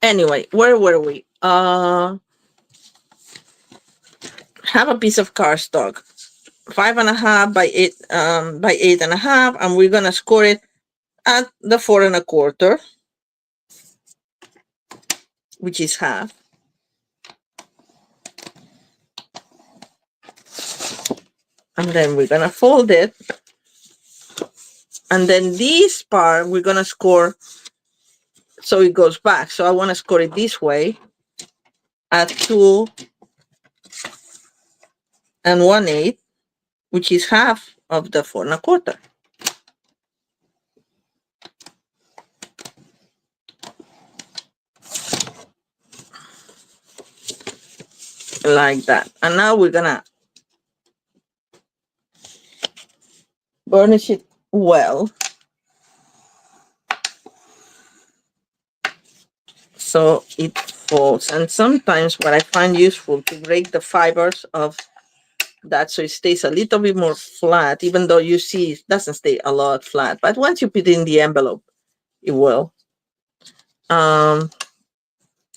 Anyway, where were we? Have a piece of cardstock, 5.5 by 8.5, and we're gonna score it at the 4.25, which is half. And then we're gonna fold it. And then this part we're gonna score so it goes back. So I want to score it this way at 2 1/8, which is half of the 4.25. Like that. And now we're gonna burnish it well. so it folds. And sometimes what I find useful to break the fibers of that so it stays a little bit more flat, even though you see it doesn't stay a lot flat. But once you put it in the envelope, it will. And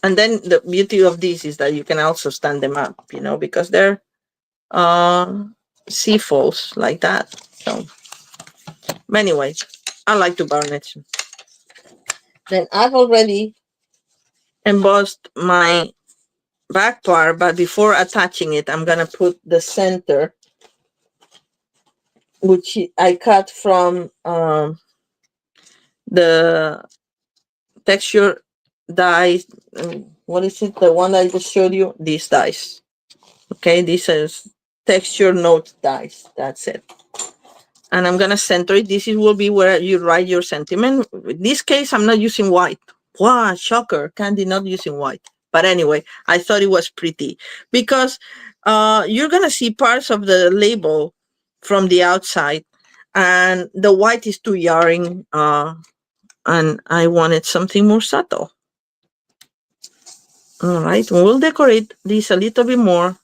then the beauty of this is that you can also stand them up, you know, because they're C-folds like that. So anyway, I like to burnish. Then I've already embossed my back part, but before attaching it, I'm gonna put the center, which I cut from the texture die. What is it? The one I just showed you? These dies. Okay, this is texture note dies. That's it. And I'm gonna center it. This will be where you write your sentiment. In this case, I'm not using white. Wow, shocker! Candy not using white. But anyway, I thought it was pretty because you're gonna see parts of the label from the outside, and the white is too jarring. And I wanted something more subtle. All right, we'll decorate this a little bit more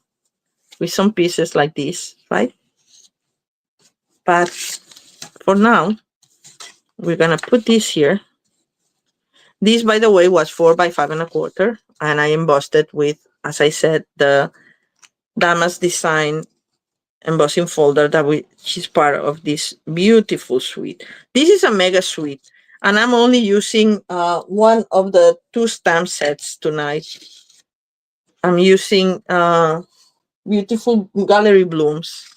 with some pieces like this, right? But for now, we're gonna put this here. This, by the way, was 4 by 5.25, and I embossed it with, as I said, the Damas Design embossing folder which is part of this beautiful suite. This is a mega suite, and I'm only using one of the 2 stamp sets tonight. I'm using beautiful gallery blooms.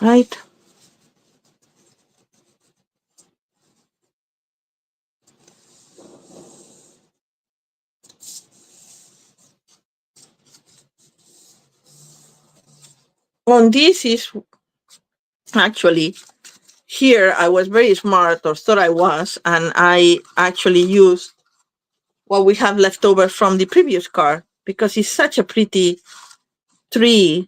Right. On this is actually here I was very smart, or thought I was, and I actually used what we have left over from the previous card because it's such a pretty tree.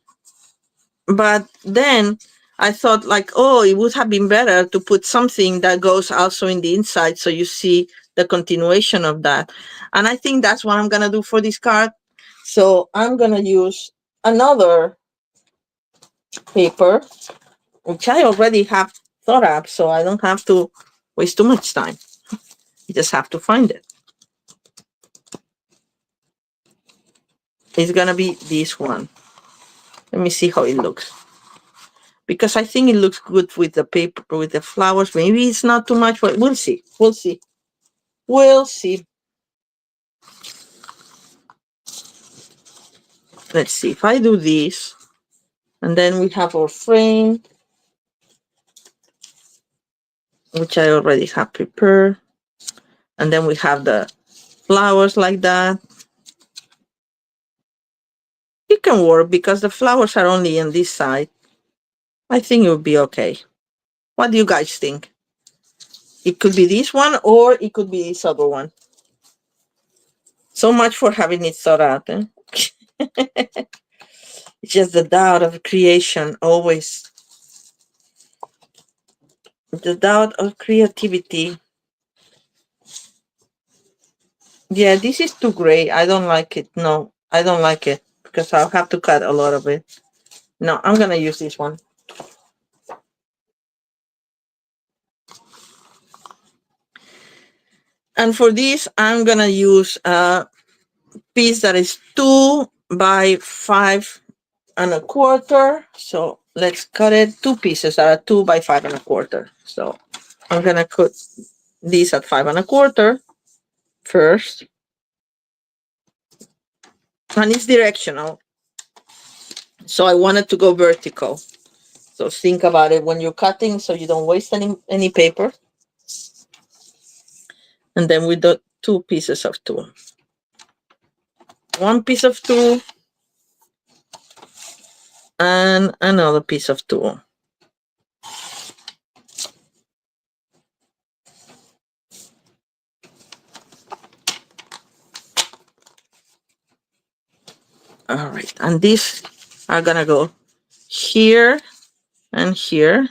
But then I thought, like, oh, it would have been better to put something that goes also in the inside so you see the continuation of that. And I think that's what I'm gonna do for this card. So I'm gonna use another paper, which I already have thought up, so I don't have to waste too much time. You just have to find it. It's gonna be this one. Let me see how it looks. Because I think it looks good with the paper, with the flowers. Maybe it's not too much, but we'll see. We'll see. We'll see. Let's see. If I do this, and then we have our frame, which I already have prepared. And then we have the flowers like that. It can work because the flowers are only on this side. I think it would be okay. What do you guys think? It could be this one, or it could be this other one. So much for having it thought out. Eh? It's just the doubt of creation, always. The doubt of creativity. Yeah, this is too gray. I don't like it. No, I don't like it because I'll have to cut a lot of it. No, I'm going to use this one. And for this, I'm going to use a piece that is 2 by 5.25. So let's cut it. 2 pieces that are 2 by 5.25. So I'm going to cut these at 5.25 first. And it's directional. So I wanted to go vertical. So think about it when you're cutting so you don't waste any paper. And then we do 2 pieces of 2. 1 piece of 2 and another piece of 2. All right, and these are gonna go here and here,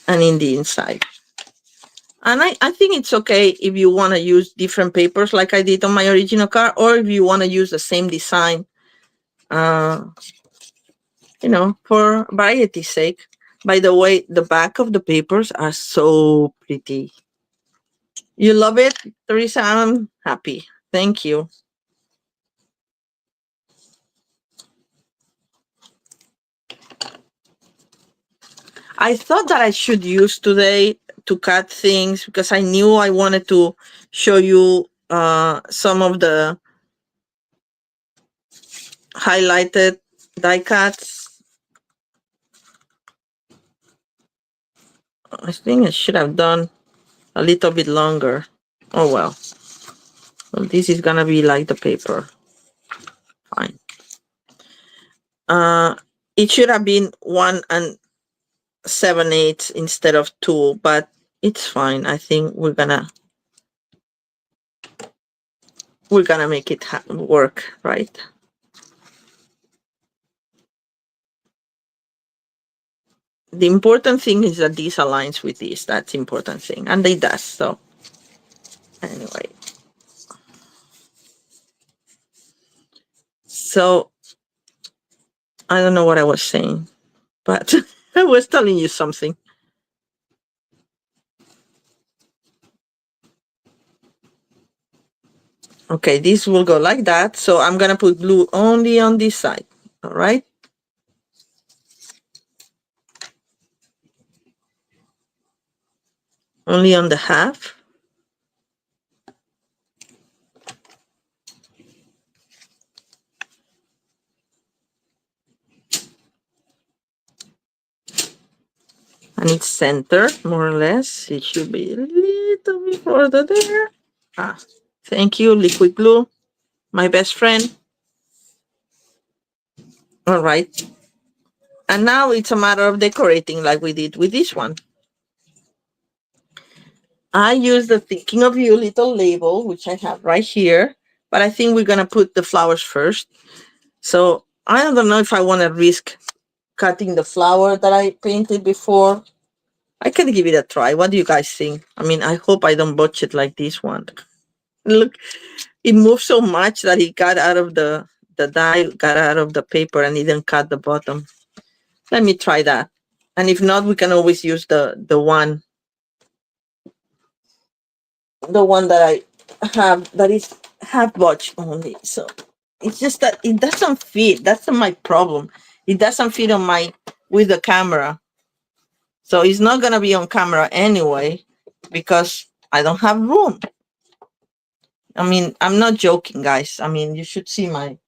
and in the inside. And I think it's okay if you want to use different papers like I did on my original card, or if you want to use the same design, for variety's sake. By the way, the back of the papers are so pretty. You love it, Teresa? I'm happy. Thank you. I thought that I should use today to cut things because I knew I wanted to show you some of the highlighted die cuts. I think I should have done a little bit longer. Oh well. Well, this is gonna be like the paper. Fine. It should have been 1 7/8 instead of 2, but it's fine. I think we're gonna make it work, right? The important thing is that this aligns with this. That's the important thing, and it does. So anyway, so I don't know what I was saying, but I was telling you something. Okay, this will go like that. So I'm gonna put glue only on this side. All right. Only on the half. And it's centered, more or less. It should be a little bit further there. Thank you, liquid glue, my best friend. All right. And now it's a matter of decorating like we did with this one. I use the Thinking of You little label, which I have right here, but I think we're going to put the flowers first. So I don't know if I want to risk cutting the flower that I painted before. I can give it a try. What do you guys think? I mean, I hope I don't botch it like this one. Look, it moved so much that it got out of the die, got out of the paper, and it didn't cut the bottom. Let me try that. And if not, we can always use the one that I have that is half botch only. So it's just that it doesn't fit. That's my problem. It doesn't fit on with the camera. So it's not gonna be on camera anyway because I don't have room. I mean, I'm not joking, guys. I mean, you should see my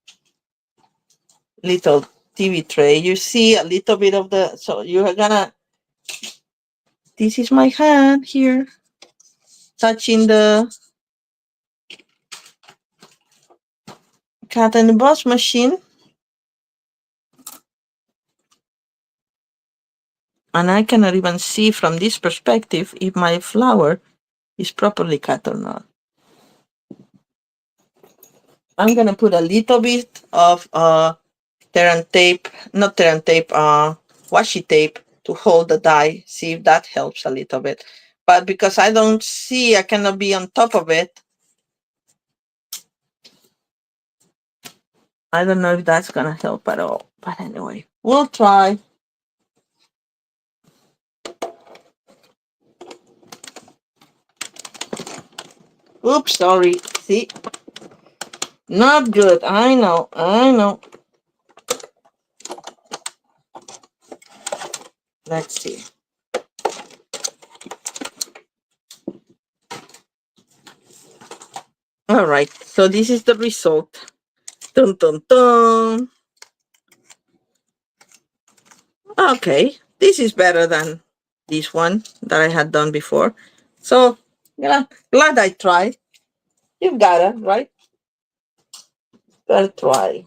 little TV tray. You see a little bit of so you're gonna, this is my hand here, touching the cat and emboss machine. And I cannot even see from this perspective if my flower is properly cut or not. I'm gonna put a little bit of washi tape to hold the die, see if that helps a little bit. But because I don't see, I cannot be on top of it. I don't know if that's gonna help at all. But anyway, we'll try. Oops, sorry. See? Not good. I know. Let's see. All right. So this is the result. Dun, dun, dun. Okay. This is better than this one that I had done before. So, glad I tried. You've got it, right? Gotta try.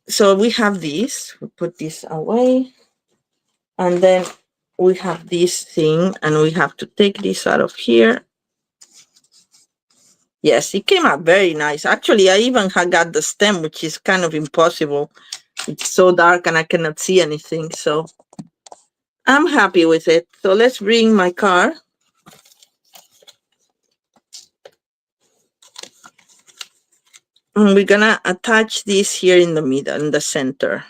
So we have this. We put this away. And then we have this thing, and we have to take this out of here. Yes, it came out very nice. Actually, I even got the stem, which is kind of impossible. It's so dark and I cannot see anything. So I'm happy with it. So let's bring my car. And we're gonna attach this here in the middle, in the center.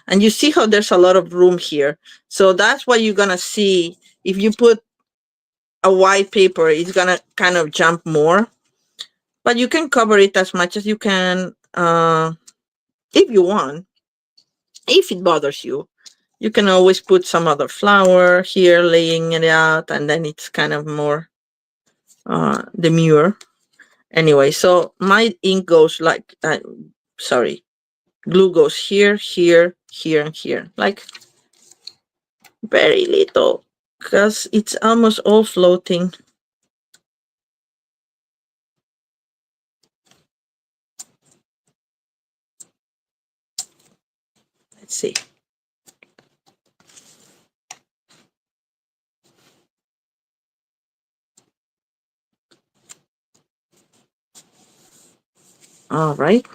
And you see how there's a lot of room here. So that's what you're gonna see. If you put a white paper, it's gonna kind of jump more. But you can cover it as much as you can if you want. If it bothers you, you can always put some other flower here, laying it out, and then it's kind of more demure. Anyway, so my ink goes like, sorry, glue goes here, here, here, and here, like very little, because it's almost all floating. Let's see. All right.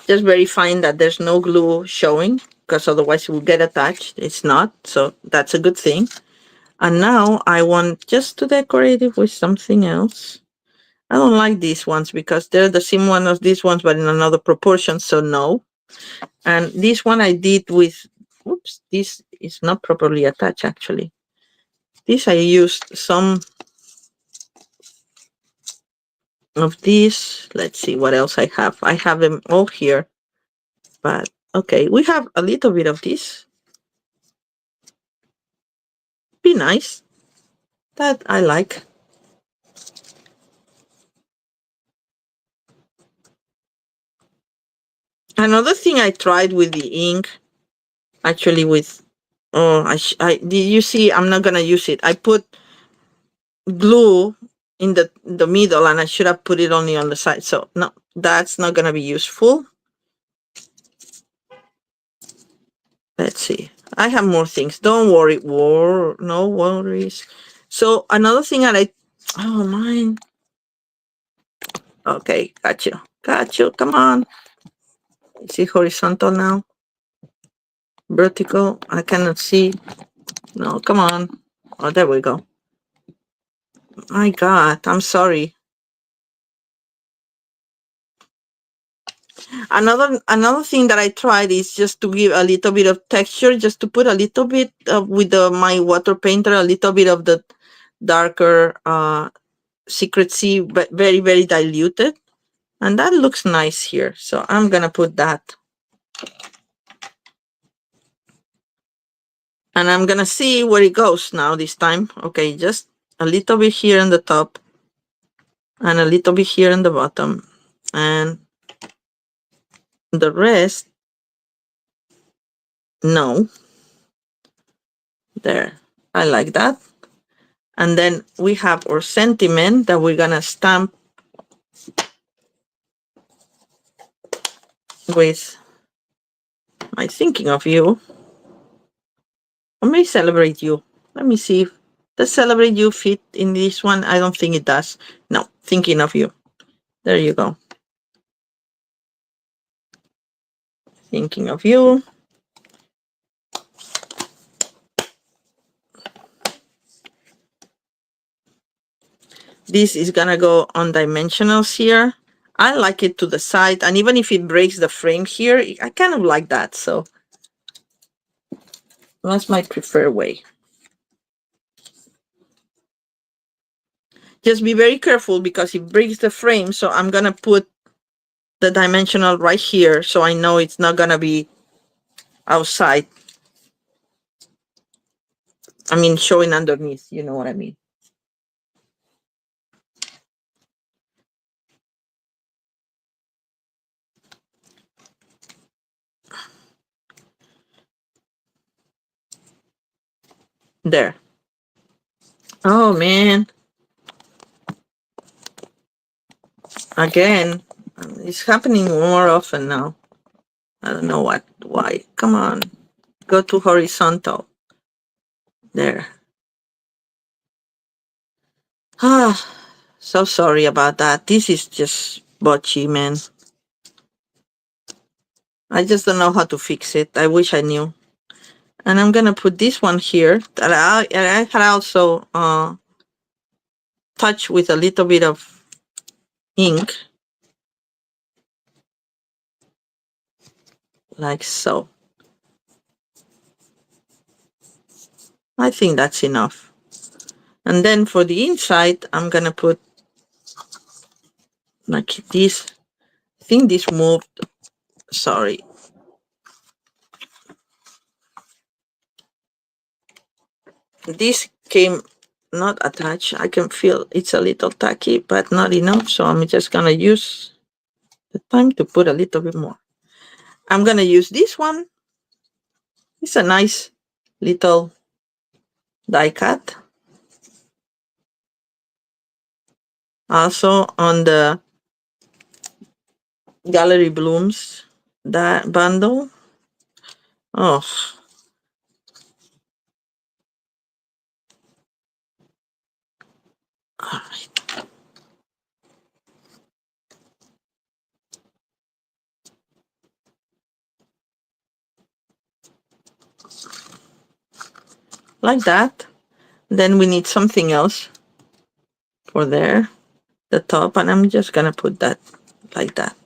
Just verifying that there's no glue showing, because otherwise it will get attached. It's not, so that's a good thing. And now I want just to decorate it with something else. I don't like these ones because they're the same one as these ones, but in another proportion, so no. And this one I did with, oops, this is not properly attached actually. This I used some of these. Let's see what else I have. I have them all here, but okay, we have a little bit of this. Be nice. That I like. Another thing I tried with the ink, actually with, oh, did you see? I'm not gonna use it. I put glue in the middle, and I should have put it only on the side. So no, that's not gonna be useful. Let's see. I have more things. Don't worry. No worries. So another thing that oh, mine. Okay, got you. Got you. Come on. Is it horizontal now? Vertical. I cannot see. No, come on. Oh, there we go. My God, I'm sorry. Another thing that I tried is just to give a little bit of texture, just to put a little bit with my water painter, a little bit of the darker secrecy, but very, very diluted. And that looks nice here. So I'm gonna put that. And I'm gonna see where it goes now this time. Okay, just a little bit here on the top and a little bit here on the bottom. And the rest, no. There, I like that. And then we have our sentiment that we're gonna stamp with my thinking of you. I may celebrate you. Let me see if does celebrate you fit in this one. I don't think it does. No, thinking of you. There you go. Thinking of you. This is gonna go on dimensionals here. I like it to the side, and even if it breaks the frame here, I kind of like that. So that's my preferred way. Just be very careful because it breaks the frame. So I'm gonna put the dimensional right here, so I know it's not gonna be outside. I mean, showing underneath, you know what I mean. There. Oh man. Again, it's happening more often now. I don't know why. Come on. Go to horizontal. There. Ah, So sorry about that. This is just botchy, man. I just don't know how to fix it. I wish I knew. And I'm gonna put this one here that I had also touched with a little bit of ink, like so. I think that's enough. And then for the inside, I'm gonna put like this. I think this moved. Sorry. This came not attached. I can feel it's a little tacky, but not enough. So I'm just gonna use the time to put a little bit more. I'm gonna use this one. It's a nice little die cut. Also on the Gallery Blooms that bundle. Oh, all right. Like that. Then we need something else for there, the top, and I'm just gonna put that like that.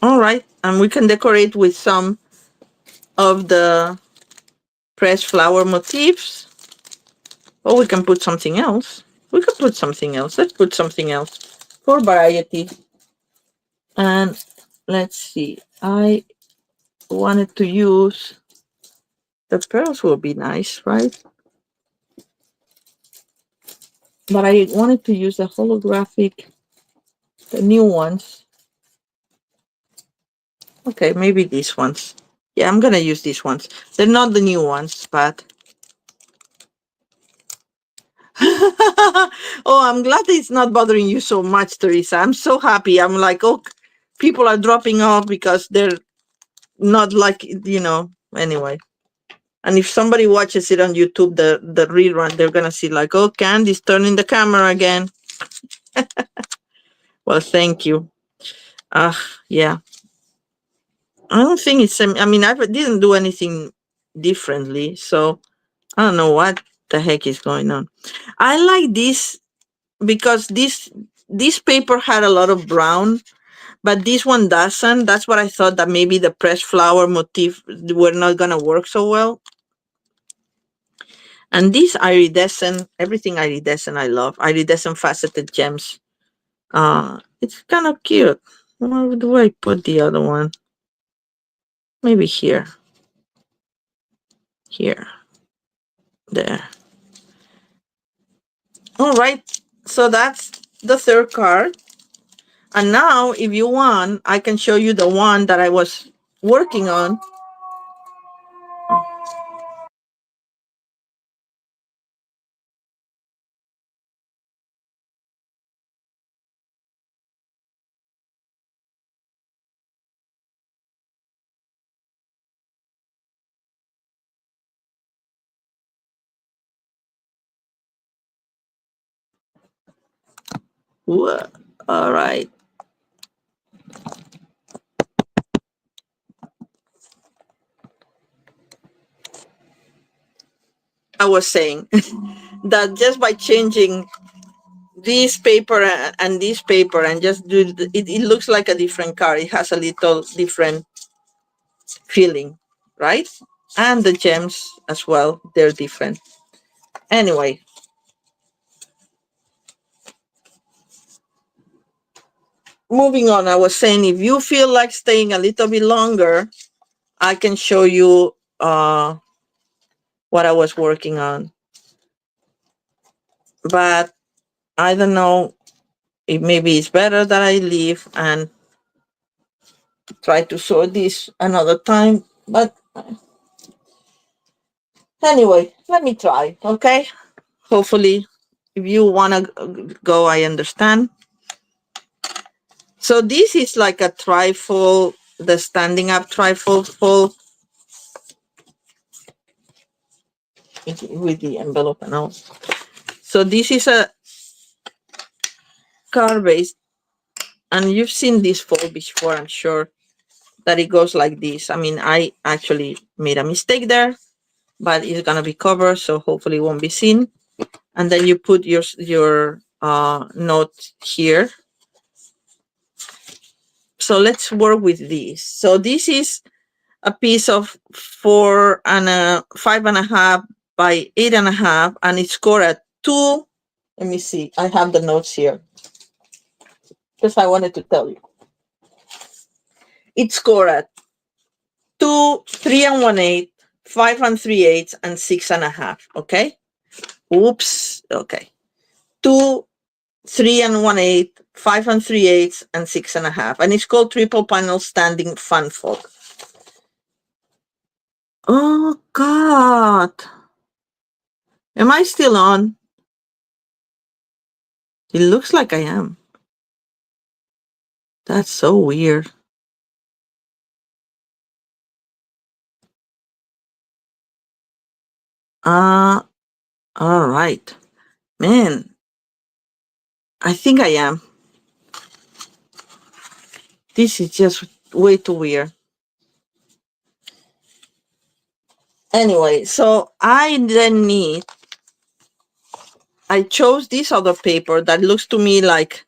All right, and we can decorate with some of the pressed flower motifs, or we can put something else. We could put something else. Let's put something else for variety. And let's see, I wanted to use the pearls will be nice, right? But I wanted to use the holographic, the new ones. Okay, maybe these ones. Yeah, I'm gonna use these ones. They're not the new ones, but oh, I'm glad it's not bothering you so much, Teresa. I'm so happy. I'm like, oh, people are dropping off because they're not like, anyway. And if somebody watches it on YouTube, the rerun, they're gonna see like, oh, Candy's turning the camera again. Well, thank you. Yeah. I don't think it's. I mean, I didn't do anything differently, so I don't know what the heck is going on. I like this because this paper had a lot of brown, but this one doesn't. That's what I thought, that maybe the pressed flower motif were not gonna work so well. And this iridescent, everything iridescent, I love iridescent faceted gems. It's kind of cute. Where do I put the other one? Maybe here. Here. There. All right. So that's the third card. And now, if you want, I can show you the one that I was working on. All right. I was saying that just by changing this paper and this paper and just do it looks like a different card. It has a little different feeling, right? And the gems as well, they're different. Anyway, moving on, I was saying if you feel like staying a little bit longer, I can show you what I was working on. But I don't know if maybe it's better that I leave and try to show this another time. But anyway, let me try, okay? Hopefully if you want to go, I understand. So this is like a trifold, the standing up trifold fold with the envelope and all. So this is a card base, and you've seen this fold before, I'm sure, that it goes like this. I mean, I actually made a mistake there, but it's gonna be covered, so hopefully it won't be seen. And then you put your note here. So let's work with this. So this is a piece of 5.5 by 8.5, and it's scored at 2. Let me see. I have the notes here because I wanted to tell you. It's scored at 2, 3 and 1/8, 5 and 3/8, and 6.5. Okay. Oops. Okay. 2, 3 and 1/8, 5 and 3/8, and 6.5. And it's called triple panel standing fan fold. Oh God. Am I still on? It looks like I am. That's so weird. All right. Man, I think I am. This is just way too weird. Anyway, so I chose this other paper that looks to me like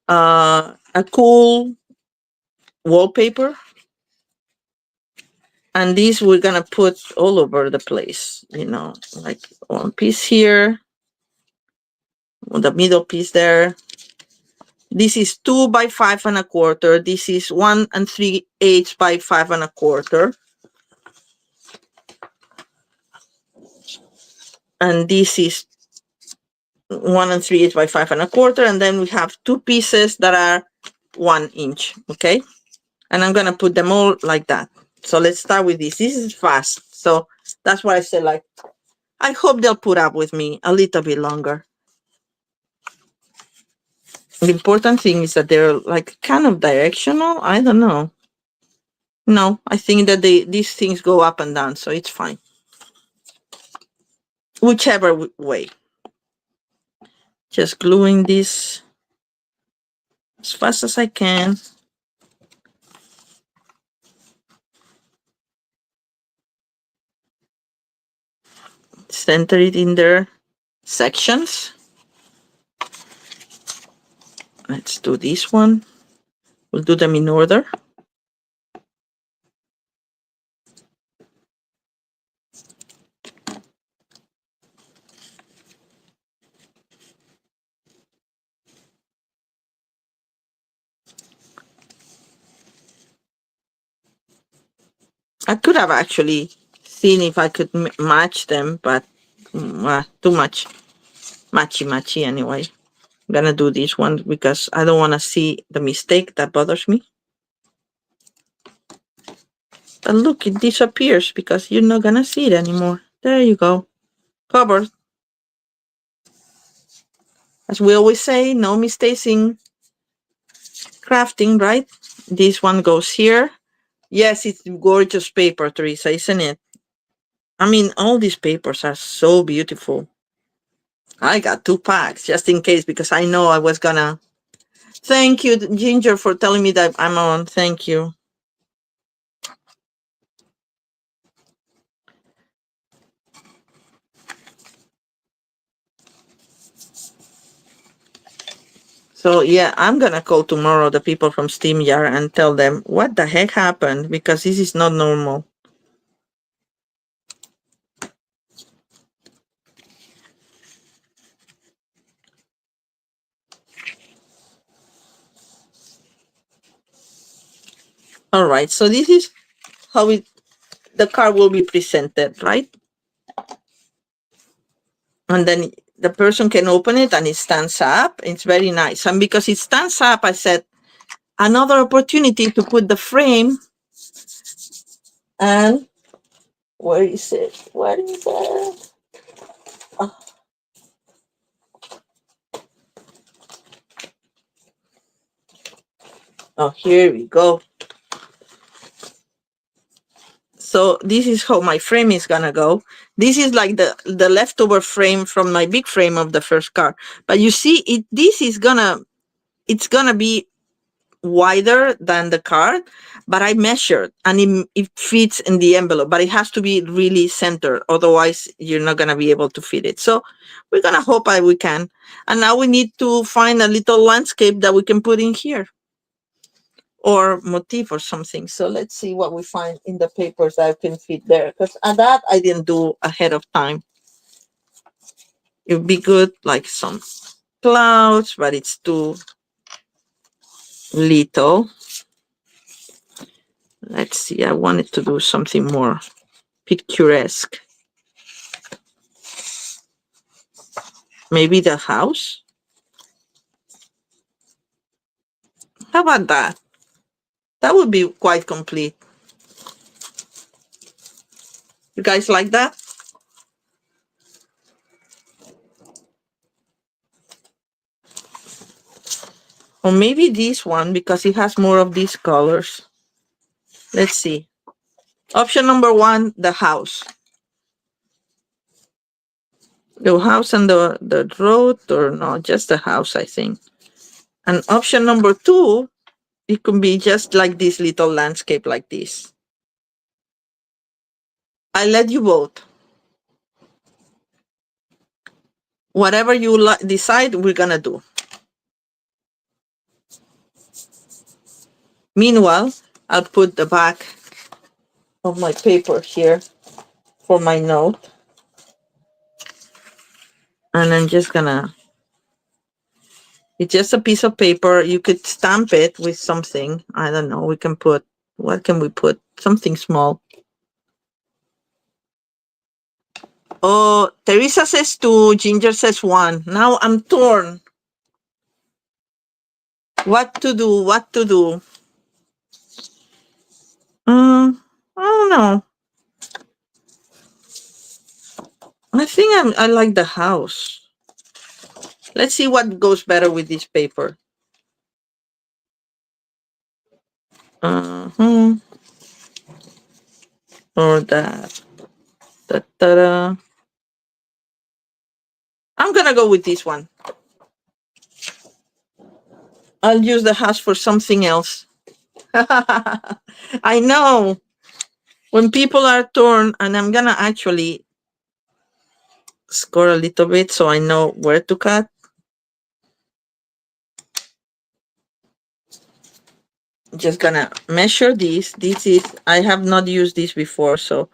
a cool wallpaper. And these we're gonna put all over the place, like one piece here, the middle piece there. This is 2 by 5.25. This is 1 3/8 by 5.25. And this is 1 3/8 by 5.25. And then we have 2 pieces that are 1 inch. Okay. And I'm gonna put them all like that. So let's start with this. This is fast. So that's why I said, like, I hope they'll put up with me a little bit longer. The important thing is that they're like kind of directional. I don't know. No, I think that these things go up and down, so it's fine. Whichever way. Just gluing this as fast as I can. Center it in their sections. Let's do this one. We'll do them in order. I could have actually seen if I could match them, but too much matchy anyway. I'm gonna do this one because I don't want to see the mistake. That bothers me. But look, it disappears because you're not gonna see it anymore. There you go. Covered. As we always say, no mistakes in crafting, right? This one goes here. Yes, it's gorgeous paper, Teresa, isn't it? I mean, all these papers are so beautiful. I got 2 packs just in case because I know I was gonna. Thank you, Ginger, for telling me that I'm on. Thank you. So yeah, I'm gonna call tomorrow the people from SteamYard and tell them what the heck happened because this is not normal. All right, so this is how the card will be presented, right? And then the person can open it and it stands up. It's very nice. And because it stands up, I said, another opportunity to put the frame. And where is it? Where is it? Oh. Oh, here we go. So this is how my frame is gonna go. This is like the leftover frame from my big frame of the first car. But you see, it's gonna be wider than the card, but I measured and it fits in the envelope, but it has to be really centered. Otherwise, you're not going to be able to fit it. So we're going to hope we can. And now we need to find a little landscape that we can put in here or motif or something. So let's see what we find in the papers that can fit there. Because that I didn't do ahead of time. It would be good, like some clouds, but it's too little. Let's see, I wanted to do something more picturesque. Maybe the house? How about that? That would be quite complete. You guys like that? Or maybe this one because it has more of these colors. Let's see. Option number 1, the house. The house and the road, or no, just the house, I think. And option number 2, it could be just like this little landscape like this. I let you vote. Whatever you decide, we're gonna do. Meanwhile, I'll put the back of my paper here for my note. And I'm just gonna, it's just a piece of paper. You could stamp it with something. I don't know. We can put, what can we put? Something small. Oh, Teresa says 2, Ginger says 1. Now I'm torn. What to do? What to do? I don't know. I think I like the house. Let's see what goes better with this paper. Or that. Da-da-da. I'm gonna go with this one. I'll use the house for something else. I know. When people are torn, and I'm gonna actually score a little bit so I know where to cut. Just gonna measure this. This is, I have not used this before, so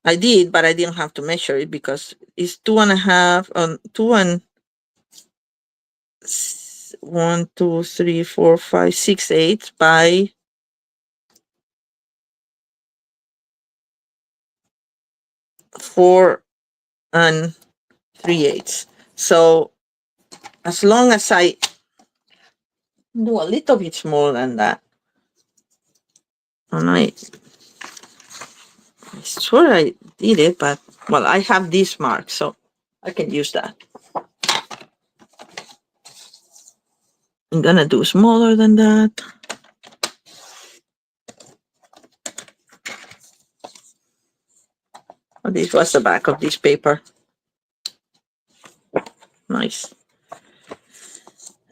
I did, but I didn't have to measure it because it's 2.5 on 2 and 1, 2, 3, 4, 5, 6, 8 by 4 and 3/8. So as long as I do a little bit more than that, and I swear I did it, but well, I have this mark, so I can use that. I'm gonna do smaller than that. Oh, this was the back of this paper. Nice.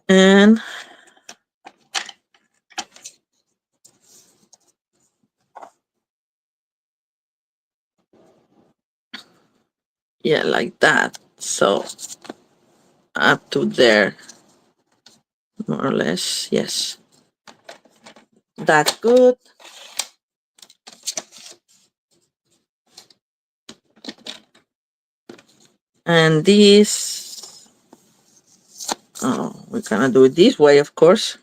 And yeah, like that. So up to there, more or less. Yes. That's good. And this, oh, we're gonna do it this way, of course.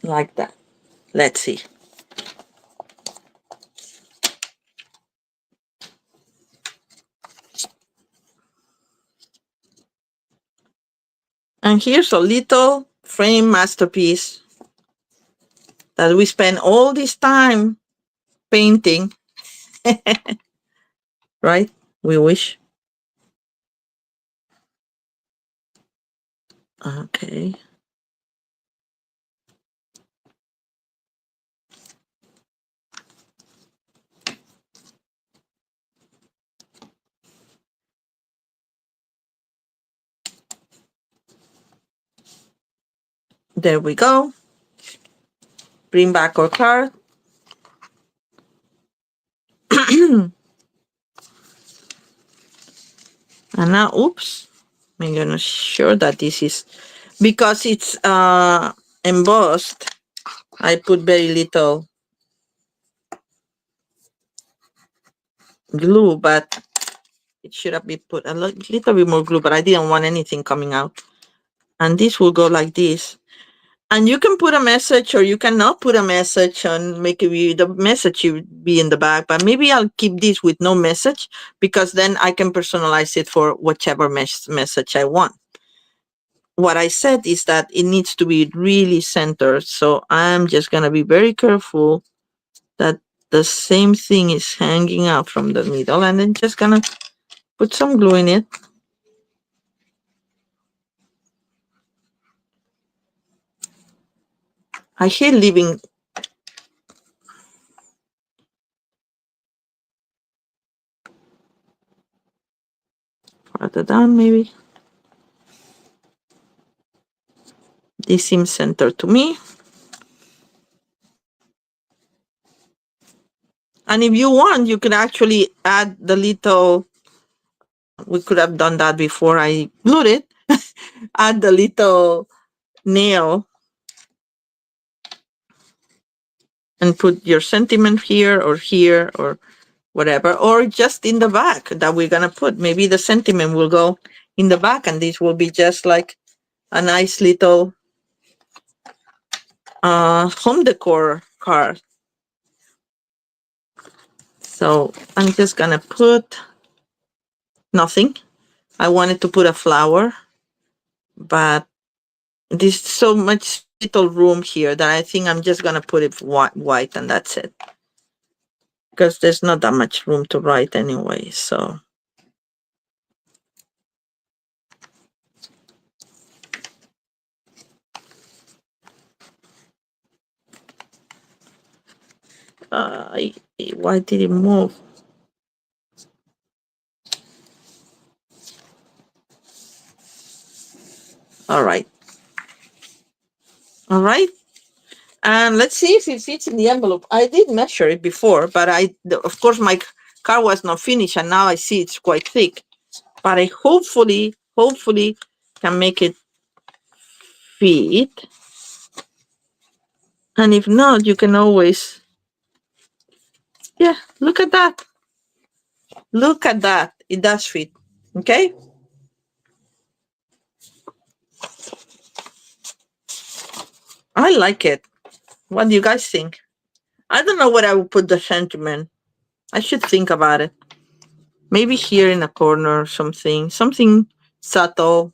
Like that. Let's see. And here's a little frame masterpiece that we spent all this time painting. Right? We wish. Okay. There we go. Bring back our card. And now, oops, I'm gonna sure that this is, because it's embossed, I put very little glue, but it should have been put a little bit more glue, but I didn't want anything coming out. And this will go like this. And you can put a message or you cannot put a message and make it be, the message should be in the back, but maybe I'll keep this with no message because then I can personalize it for whichever message I want. What I said is that it needs to be really centered. So I'm just going to be very careful that the same thing is hanging out from the middle, and then just going to put some glue in it. I hate leaving further down, maybe. This seems centered to me. And if you want, you could actually add the little, we could have done that before I glued it, add the little nail and put your sentiment here or whatever, or just in the back that we're going to put. Maybe the sentiment will go in the back and this will be just like a nice little home decor card. So I'm just going to put nothing. I wanted to put a flower, but there's so much little room here that I think I'm just going to put it white and that's it. Because there's not that much room to write anyway, so. Why did it move? All right. All right. And let's see if it fits in the envelope. I did measure it before, but of course, my card was not finished, and now I see it's quite thick. But I hopefully can make it fit. And if not, you can always, yeah, look at that. Look at that. It does fit. Okay. I like it. What do you guys think? I don't know where I would put the sentiment. I should think about it. Maybe here in a corner or something subtle.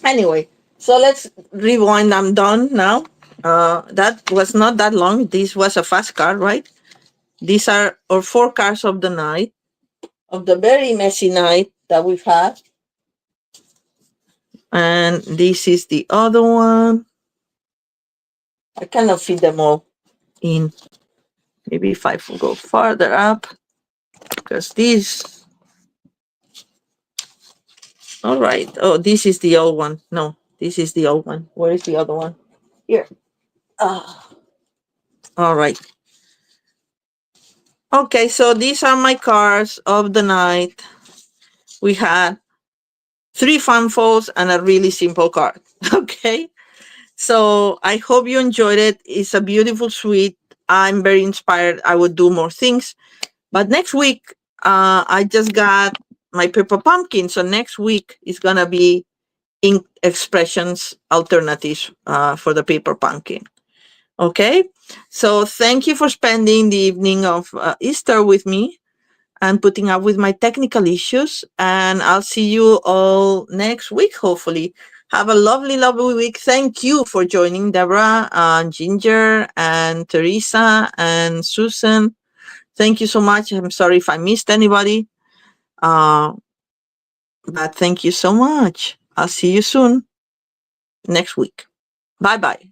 Anyway, so let's rewind. I'm done now. That was not that long. This was a fast card, right? These are our 4 cards of the night, of the very messy night that we've had. And this is the other one. I cannot fit them all in. Maybe if I go farther up, because this. All right. Oh, this is the old one. No, this is the old one. Where is the other one? Here. All right. Okay, so these are my cards of the night. We had 3 fanfuls and a really simple card. Okay. So I hope you enjoyed it. It's a beautiful suite. I'm very inspired. I would do more things. But next week, I just got my paper pumpkin. So next week is going to be ink expressions alternatives for the paper pumpkin. Okay. So thank you for spending the evening of Easter with me and putting up with my technical issues. And I'll see you all next week, hopefully. Have a lovely, lovely week. Thank you for joining, Deborah, Ginger, and Teresa, and Susan. Thank you so much. I'm sorry if I missed anybody. But thank you so much. I'll see you soon next week. Bye bye.